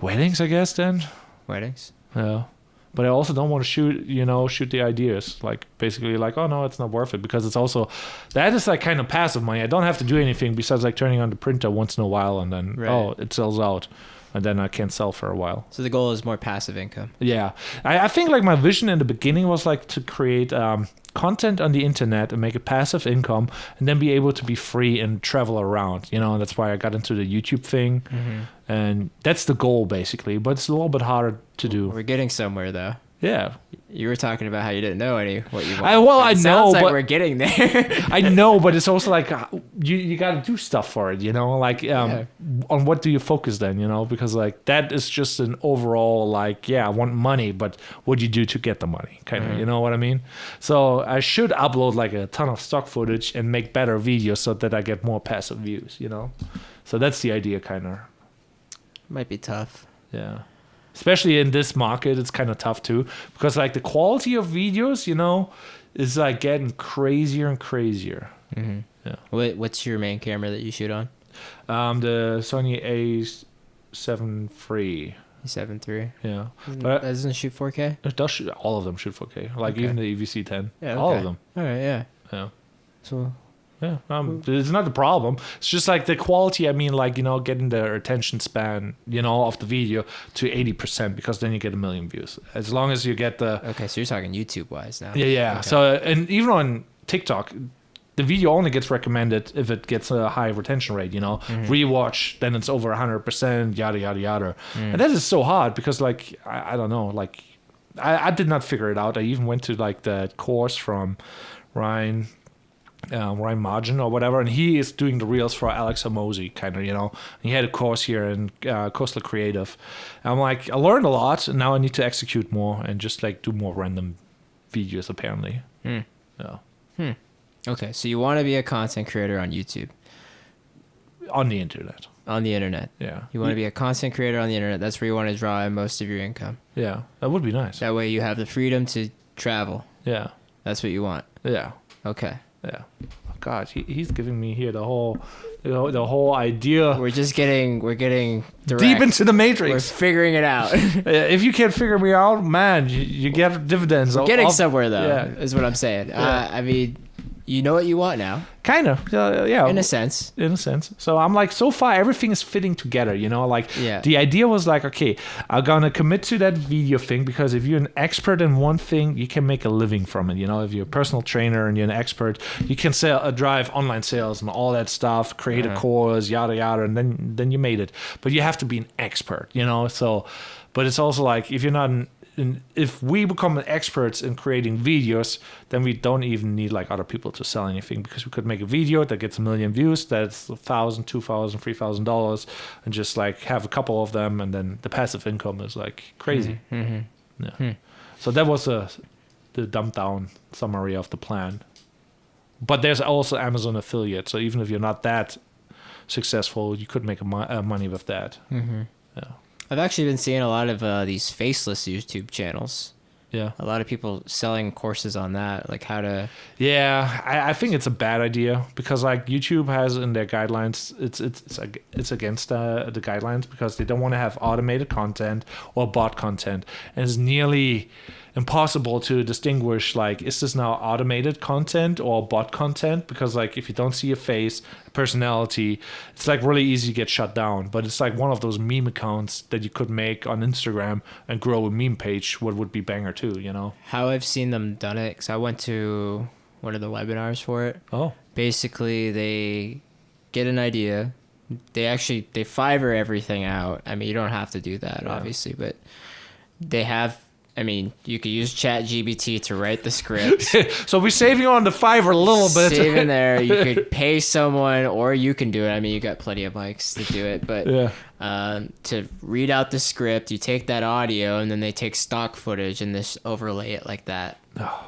Weddings, I guess. Then weddings. Yeah. But I also don't want to shoot the ideas. Like, basically, like, oh, no, it's not worth it. Because it's also, that is, like, kind of passive money. I don't have to do anything besides, like, turning on the printer once in a while. And then, it sells out. And then I can't sell for a while. So the goal is more passive income. Yeah. I think, like, my vision in the beginning was, like, to create content on the internet and make a passive income and then be able to be free and travel around. You know, and that's why I got into the YouTube thing. Mm-hmm. And that's the goal, basically. But it's a little bit harder to do. We're getting somewhere, though. Yeah. You were talking about how you didn't know what you want. I know, like but we're getting there. I know, but it's also like you got to do stuff for it, you know? Like, on what do you focus then, you know? Because, like, that is just an overall, like, yeah, I want money, but what do you do to get the money? Kind of, you know what I mean? So I should upload, like, a ton of stock footage and make better videos so that I get more passive views, you know? So that's the idea, kind of. Might be tough. Yeah. Especially in this market, it's kind of tough too, because like the quality of videos, you know, is like getting crazier and crazier. Mm-hmm. Yeah. What's your main camera that you shoot on? The Sony A7 III. A7 III. Yeah. But that doesn't shoot 4K? It does shoot. All of them shoot 4K. Like even the EVC10. Yeah. All of them. All right. Yeah. Yeah. So. Yeah, it's not the problem. It's just like the quality. I mean, like, you know, getting the attention span, you know, of the video to 80%, because then you get 1 million views. As long as you get the. Okay, so you're talking YouTube wise now. Yeah. Okay. So, and even on TikTok, the video only gets recommended if it gets a high retention rate. You know, rewatch, then it's over 100%. Yada yada yada. And that is so hard because, like, I don't know, like, I did not figure it out. I even went to like the course from Ryan Margin or whatever, and he is doing the reels for Alex Hormozi, kind of, you know. And he had a course here in Coastal Creative. And I'm like, I learned a lot, and now I need to execute more and just like do more random videos, apparently. Yeah. Okay, so you want to be a content creator on YouTube. on the internet. On the internet. Yeah. You want to be a content creator on the internet. That's where you want to draw in most of your income. Yeah, that would be nice. That way you have the freedom to travel. Yeah. That's what you want. Yeah. Okay. Yeah. Oh, God, he's giving me here the whole idea. We're getting direct. Deep into the We're matrix. figuring it out. If you can't figure me out, man, you get dividends. We're getting somewhere though. Yeah. Is what I'm saying. Yeah. I mean, you know what you want now. Kind of, yeah. In a sense. So I'm like, so far everything is fitting together, like the idea was like, okay, I'm gonna commit to that video thing, because if you're an expert in one thing, you can make a living from it. If you're a personal trainer and you're an expert, you can drive online sales and all that stuff, create a course, yada yada, and then you made it. But you have to be an expert, so, but it's also like, if you're not if we become experts in creating videos, then we don't even need like other people to sell anything, because we could make a video that gets 1 million views, that's $1,000, $2,000, $3,000, and just like have a couple of them, and then the passive income is like crazy. So that was the dumbed down summary of the plan. But there's also Amazon affiliate, so even if you're not that successful, you could make money with that. Yeah. I've actually been seeing a lot of these faceless YouTube channels. Yeah. A lot of people selling courses on that, like how to... Yeah, I think it's a bad idea, because like YouTube has in their guidelines, it's against the guidelines, because they don't want to have automated content or bot content. And it's nearly impossible to distinguish, like, is this now automated content or bot content? Because like, if you don't see a face, a personality, it's like really easy to get shut down. But it's like one of those meme accounts that you could make on Instagram and grow a meme page, what would be banger too, How I've seen them done it, because I went to one of the webinars for it. Oh. Basically, they get an idea. They Fiverr everything out. I mean, you don't have to do that, obviously, but they have... I mean, you could use ChatGPT to write the script. So we're saving on the Fiverr a little bit. Saving there. You could pay someone, or you can do it. I mean, you got plenty of bikes to do it. But to read out the script, you take that audio, and then they take stock footage and just overlay it like that. Oh.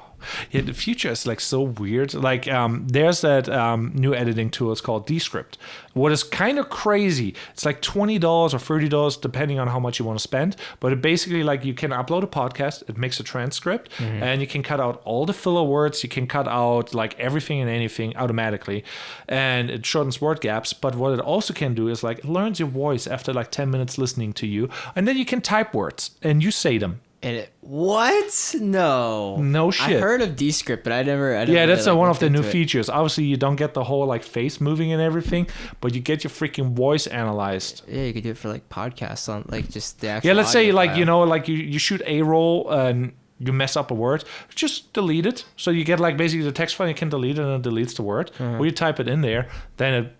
Yeah, the future is like so weird. Like there's that new editing tool. It's called Descript. What is kind of crazy, it's like $20 or $30 depending on how much you want to spend. But it basically, like, you can upload a podcast, it makes a transcript, and you can cut out all the filler words. You can cut out like everything and anything automatically, and it shortens word gaps. But what it also can do is like, it learns your voice after like 10 minutes listening to you, and then you can type words and you say them. And what? No shit. I heard of Descript, but I never yeah, that's really, one of the new features. Obviously, you don't get the whole like face moving and everything, but you get your freaking voice analyzed. Yeah, you could do it for like podcasts on like just the actual. Yeah, let's say like file. like you shoot a roll and you mess up a word, just delete it. So you get like basically the text file, you can delete it, and it deletes the word. Or you type it in there, then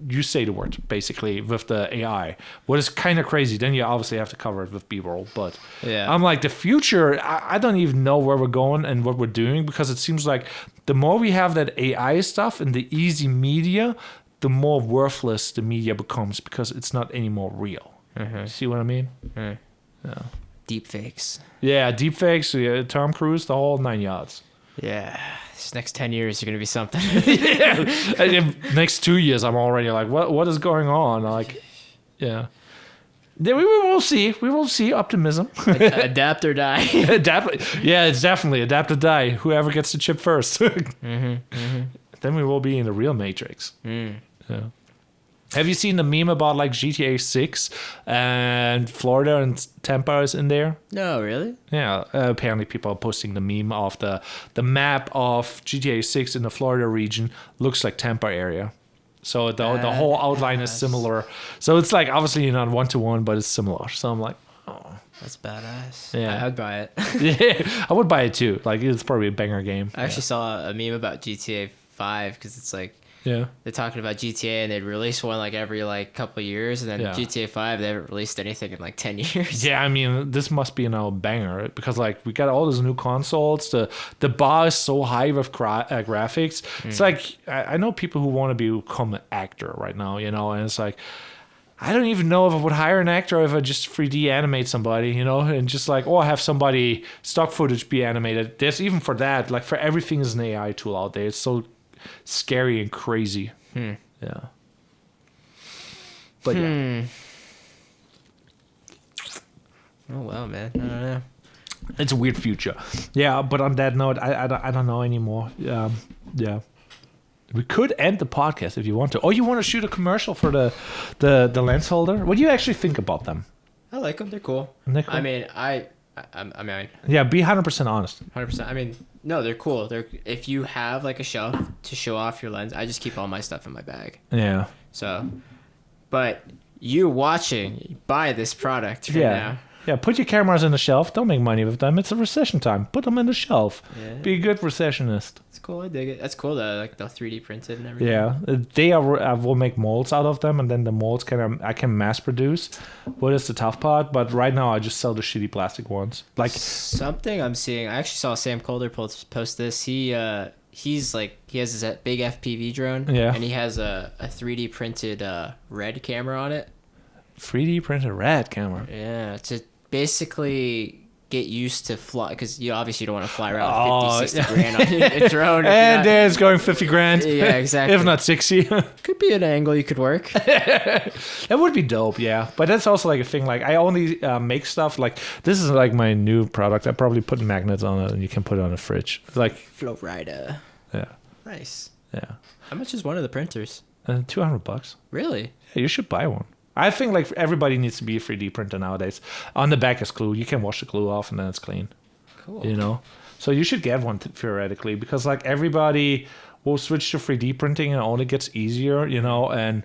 you say the word basically with the AI. What is kind of crazy, then you obviously have to cover it with B-roll. But yeah, I'm like, the future, I don't even know where we're going and what we're doing, because it seems like the more we have that AI stuff and the easy media, the more worthless the media becomes, because it's not anymore real. See what I mean? Yeah. Deep fakes. Yeah, deep fakes, Tom Cruise, the whole 9 yards. Yeah, this next 10 years are going to be something. Yeah. Next 2 years, I'm already like, what is going on? Like, yeah. We will see. We will see optimism. Adapt or die. Adapt. Yeah, it's definitely adapt or die. Whoever gets the chip first. Then we will be in the real Matrix. Yeah. Have you seen the meme about like GTA 6 and Florida and Tampa is in there? No, really? Yeah, apparently people are posting the meme of the map of GTA 6 in the Florida region looks like Tampa area. So the whole outline is similar. So it's like obviously not 1-to-1, but it's similar. So I'm like, oh. That's badass. Yeah. I'd buy it. Yeah, I would buy it too. Like, it's probably a banger game. I actually saw a meme about GTA 5 because it's like, yeah, they're talking about GTA and they'd release one like every like couple of years, and then GTA 5 they haven't released anything in like 10 years. Yeah, I mean, this must be now a banger because like we got all those new consoles. The bar is so high with graphics. It's like I know people who want to become an actor right now, and it's like, I don't even know if I would hire an actor or if I just 3D animate somebody, and just like, or have somebody stock footage be animated. There's even for that, like for everything is an AI tool out there. It's so scary and crazy. Yeah. But yeah. Oh well, man. I don't know. It's a weird future. Yeah, but on that note, I don't know anymore. Yeah. We could end the podcast if you want to. Or you want to shoot a commercial for the lens holder? What do you actually think about them? I like them. They're cool. They're cool? I mean, I mean, yeah, be 100% honest. 100%. I mean, no, they're cool. If you have like a shelf to show off your lens, I just keep all my stuff in my bag. Yeah. So, but you watching, buy this product right now. Yeah, put your cameras in the shelf. Don't make money with them. It's a recession time. Put them in the shelf. Yeah. Be a good recessionist. It's cool. I dig it. That's cool that like the 3D printed and everything. Yeah, I will make molds out of them, and then the molds I can mass produce. What is the tough part? But right now I just sell the shitty plastic ones. Like something I'm seeing. I actually saw Sam Calder post this. He has this big FPV drone. Yeah. And he has a 3D printed red camera on it. 3D printed red camera. Yeah, to basically get used to fly, because you obviously don't want to fly around with 50, 60 grand on a drone. And there's going 50 grand. Yeah, exactly. If not 60. Could be an angle you could work. That would be dope, yeah. But that's also like a thing. Like I only make stuff like this is like my new product. I probably put magnets on it, and you can put it on a fridge. Like Flow Rider. Yeah. Nice. Yeah. How much is one of the printers? $200. Really? Yeah, you should buy one. I think like everybody needs to be a 3D printer nowadays. On the back is glue. You can wash the glue off and then it's clean. Cool. You know? So you should get one theoretically, because like everybody will switch to 3D printing and it only gets easier, you know, and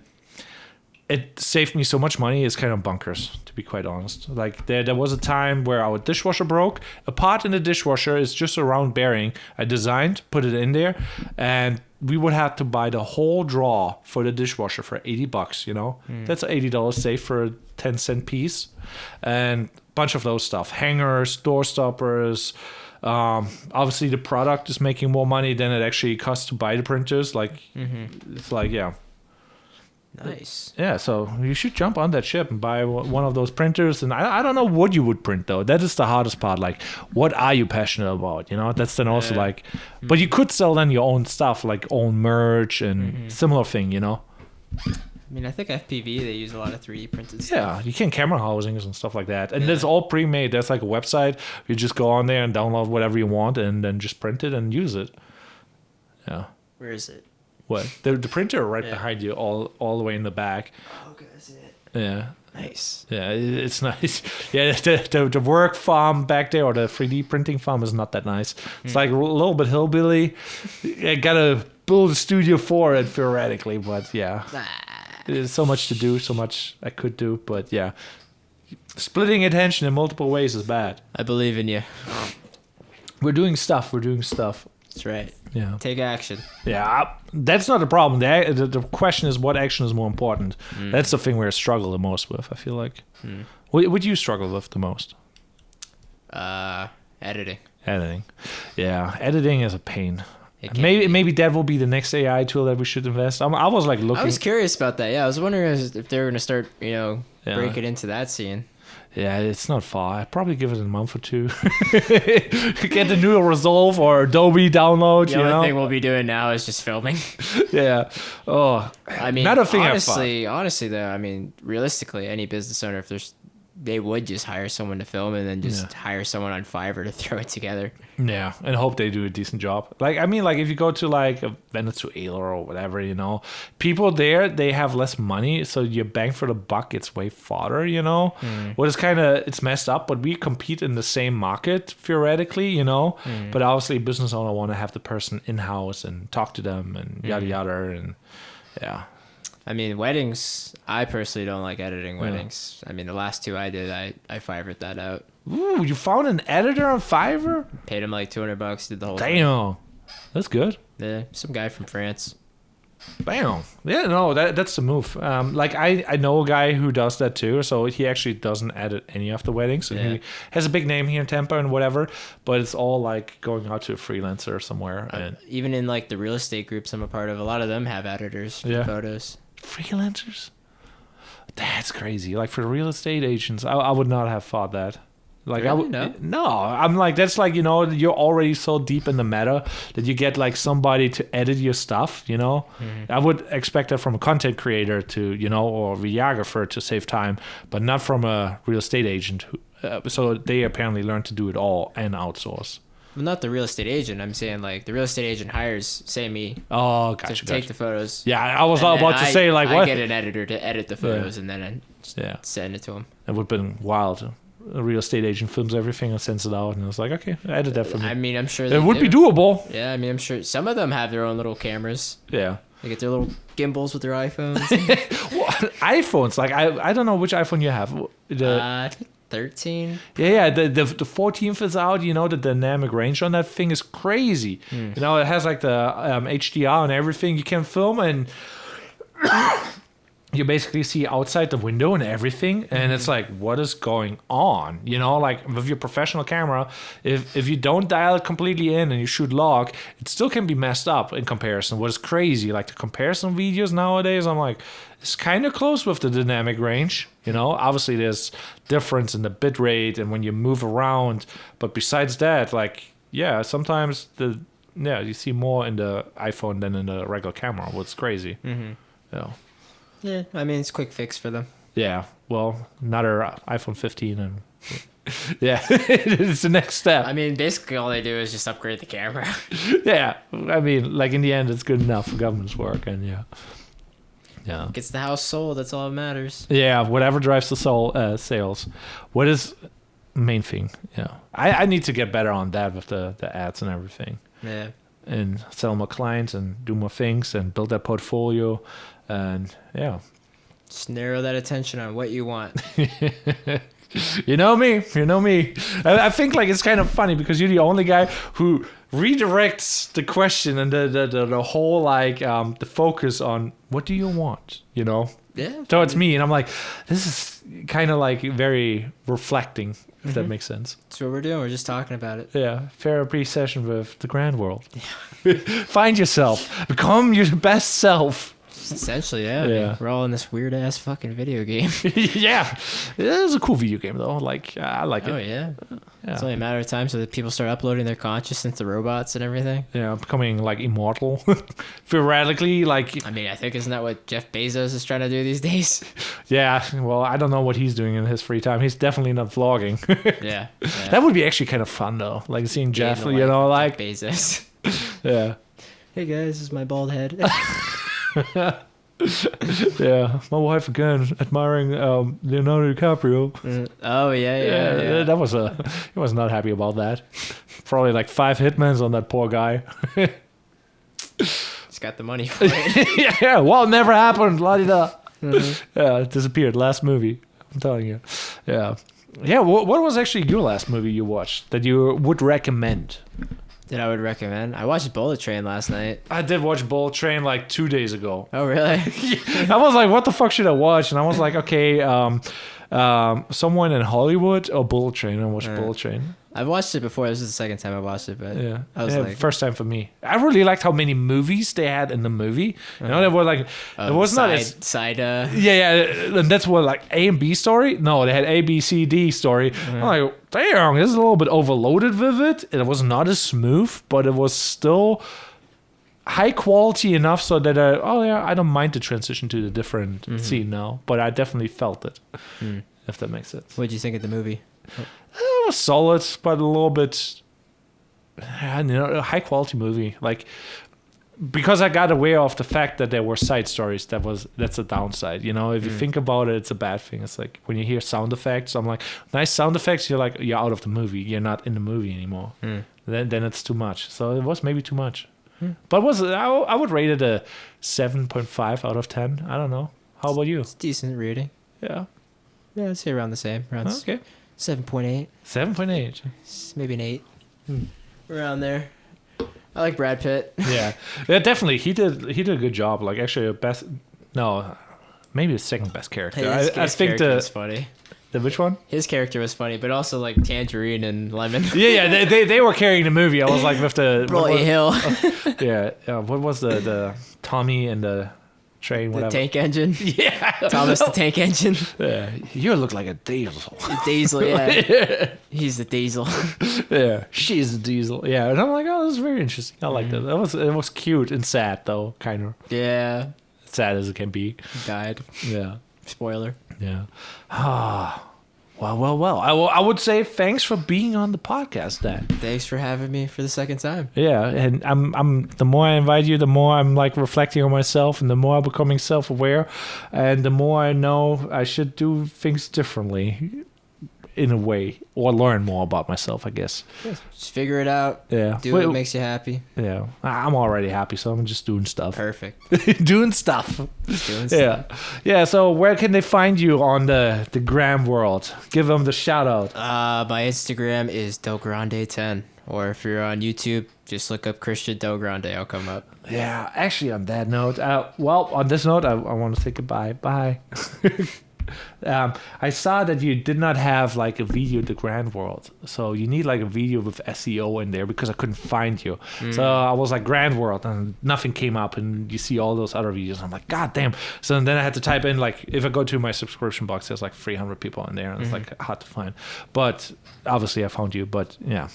it saved me so much money. It's kind of bunkers, to be quite honest. Like there was a time where our dishwasher broke. A part in the dishwasher is just a round bearing. I designed, put it in there, and we would have to buy the whole drawer for the dishwasher for $80, you know? That's $80 saved for a 10-cent piece. And a bunch of those stuff. Hangers, door stoppers. Obviously the product is making more money than it actually costs to buy the printers. Like, It's like, yeah. Nice. Yeah, so you should jump on that ship and buy one of those printers. And I don't know what you would print, though. That is the hardest part. Like, what are you passionate about? You know, that's then also like... But you could sell then your own stuff, like own merch and similar thing, you know? I mean, I think FPV, they use a lot of 3D printed stuff. Yeah, you can camera housings and stuff like that. And it's all pre-made. There's like a website. You just go on there and download whatever you want and then just print it and use it. Yeah. Where is it? What? The printer right behind you, all the way in the back. Oh, okay, I see it. Yeah. Nice. Yeah, it's nice. Yeah, the work farm back there, or the 3D printing farm, is not that nice. It's like a little bit hillbilly. I gotta build a studio for it, theoretically, but yeah. There's so much to do, so much I could do, but yeah. Splitting attention in multiple ways is bad. I believe in you. We're doing stuff. That's right. Yeah. Take action. Yeah, that's not a problem. The question is, what action is more important? That's the thing where I struggle the most with, I feel like. What do you struggle with the most? Editing. Yeah, editing is a pain. Maybe that will be the next AI tool that we should invest. I was like looking. I was curious about that. Yeah, I was wondering if they were gonna start, breaking into that scene. Yeah, it's not far. I'd probably give it a month or two. Get the new Resolve or Adobe download. The only thing we'll be doing now is just filming. Yeah. Oh, I mean, not a thing. Honestly, though, I mean, realistically, any business owner, they would just hire someone to film and then just hire someone on Fiverr to throw it together. Yeah, and hope they do a decent job. Like, I mean, like if you go to like a Venezuela or whatever, you know, people there, they have less money, so your bang for the buck gets way farther, you know. What is it's messed up, but we compete in the same market theoretically, you know. But obviously, business owner want to have the person in house and talk to them and yada yada, and yeah. I mean, weddings, I personally don't like editing weddings. I mean, the last two I did, I Fiverred that out. Ooh, you found an editor on Fiverr? Paid him like $200, did the whole thing. Damn. That's good. Yeah, some guy from France. Bam. Yeah, no, that's the move. Like I know a guy who does that too, so he actually doesn't edit any of the weddings. And he has a big name here in Tampa and whatever, but it's all like going out to a freelancer somewhere. And even in like the real estate groups I'm a part of, a lot of them have editors for photos. Freelancers? That's crazy. Like for real estate agents, I would not have thought that. Like Really? No? I'm like, that's like, you're already so deep in the meta that you get like somebody to edit your stuff, I would expect that from a content creator to, or a videographer to save time, but not from a real estate agent. So they apparently learned to do it all and outsource. Well, not the real estate agent. I'm saying like the real estate agent hires, say me, Oh, to gotcha. take the photos. Yeah, I was And about then to say like, I what? get an editor to edit the photos and then I Yeah. send it to him. It would have been wild. A real estate agent films everything and sends it out, and I was like, okay, edit that for me. I mean, I'm sure It would be doable. Yeah, I mean, I'm sure some of them have their own little cameras. Yeah. They get their little gimbals with their iPhones. Well, iPhones, like I don't know which iPhone you have. I think 13. Yeah, the 14th is out. The dynamic range on that thing is crazy. It has like the HDR and everything. You can film and you basically see outside the window and everything, and it's like, what is going on? Like with your professional camera, if you don't dial it completely in and you shoot log, it still can be messed up in comparison. What is crazy, like the comparison videos nowadays, I'm like, it's kind of close with the dynamic range. Obviously there's difference in the bit rate and when you move around, but besides that, like, yeah, sometimes you see more in the iPhone than in the regular camera. What's crazy. Yeah, I mean, it's a quick fix for them. Yeah, well, another iPhone 15 and yeah, it's the next step. I mean, basically all they do is just upgrade the camera. Yeah, I mean, like in the end, it's good enough for government's work, and yeah, Gets the house sold. That's all that matters. yeah, whatever drives the sales. What is the main thing? I need to get better on that with the ads and everything, Yeah. and sell more clients and do more things and build that portfolio, and yeah. Just narrow that attention on what you want. You know me. I think like it's kind of funny because you're the only guy who redirects the question and the whole like the focus on what do you want, Yeah. towards me, and I'm like, this is kind of like very reflecting, if that makes sense. That's what we're doing. We're just talking about it. Yeah, therapy session with the grand world. Find yourself, become your best self. Essentially, yeah. Yeah. We're all in this weird ass fucking video game. Yeah, it is a cool video game though. Like I like Oh it. yeah. Yeah. It's only a matter of time so that people start uploading their consciousness to robots and everything. Yeah, becoming like immortal. Theoretically, like, I mean, I think isn't that what Jeff Bezos is trying to do these days? yeah, well, I don't know what he's doing in his free time. He's definitely not vlogging. Yeah. That would be actually kind of fun though. Like seeing Jeff, Day in the life of like, Jeff Bezos. yeah. Hey guys, this is my bald head. Yeah, my wife again admiring Leonardo DiCaprio. Oh yeah. That was he was not happy about that. Probably like 5 hitmans on that poor guy. He's got the money for it. Yeah, well, it never happened. La-di-da. Yeah, it disappeared. Last movie. I'm telling you. Yeah. Yeah, what was actually your last movie you watched that you would recommend? That I would recommend. I watched Bullet Train last night. I did watch Bullet Train like 2 days ago. Oh really? I was like, what the fuck should I watch? And I was like, okay, Someone in Hollywood or Bullet Train. I watched Bullet Train. I've watched it before. This is the second time I watched it, but Yeah, I was like, first time for me. I really liked how many movies they had in the movie. They were like, it was not as side. yeah, and that's what like A and B story. No, they had A, B, C, D story. I'm like, damn, this is a little bit overloaded with it. It was not as smooth, but it was still high quality enough so that I don't mind the transition to the different scene now. But I definitely felt it, if that makes sense. What did you think of the movie? It was solid, but a little bit, a high quality movie. Like, because I got aware of the fact that there were side stories, that's a downside. If you think about it, it's a bad thing. It's like when you hear sound effects, I'm like, nice sound effects, you're like, you're out of the movie. You're not in the movie anymore. Then it's too much. So it was maybe too much. But I would rate it a 7.5 out of 10. I don't know. How about you? It's a decent rating. Yeah. Yeah, I'd say around the same. Around Okay. 7.8. 7.8. Maybe an 8. Around there. I like Brad Pitt. Yeah, definitely. He did a good job. Like actually, maybe the second best character. His I think character was funny. the which one? His character was funny, but also like Tangerine and Lemon. Yeah, they were carrying the movie. I was like with the Rolly Hill. Yeah, what was the Tommy and the train, The whatever. tank engine. Yeah. Thomas the Tank Engine. Yeah. You look like a diesel. Diesel, yeah. He's the Diesel. Yeah. She's a diesel. Yeah. And I'm like, oh, this is very interesting. I like that. It was cute and sad though, kind of. Yeah. Sad as it can be. He died. Yeah. Spoiler. Yeah. Ah. Well. I would say thanks for being on the podcast then. Thanks for having me for the second time. Yeah, and I'm the more I invite you, the more I'm like reflecting on myself, and the more I'm becoming self-aware, and the more I know I should do things differently in a way, or learn more about myself, I guess. Just figure it out. Yeah. Do what makes you happy. Yeah. I'm already happy, so I'm just doing stuff. Perfect. Doing stuff. Just doing Yeah. stuff. Yeah, so where can they find you on the gram world? Give them the shout out. My Instagram is Del Grande 10. Or if you're on YouTube, just look up Christian Del Grande. I'll come up. Yeah, actually on that note, on this note, I want to say goodbye. Bye. I saw that you did not have like a video the grand world, so you need like a video with SEO in there because I couldn't find you. So I was like grand world and nothing came up, and you see all those other videos. I'm like, god damn. So then I had to type in, like, if I go to my subscription box, there's like 300 people in there, and it's like hard to find. But obviously I found you. But yeah.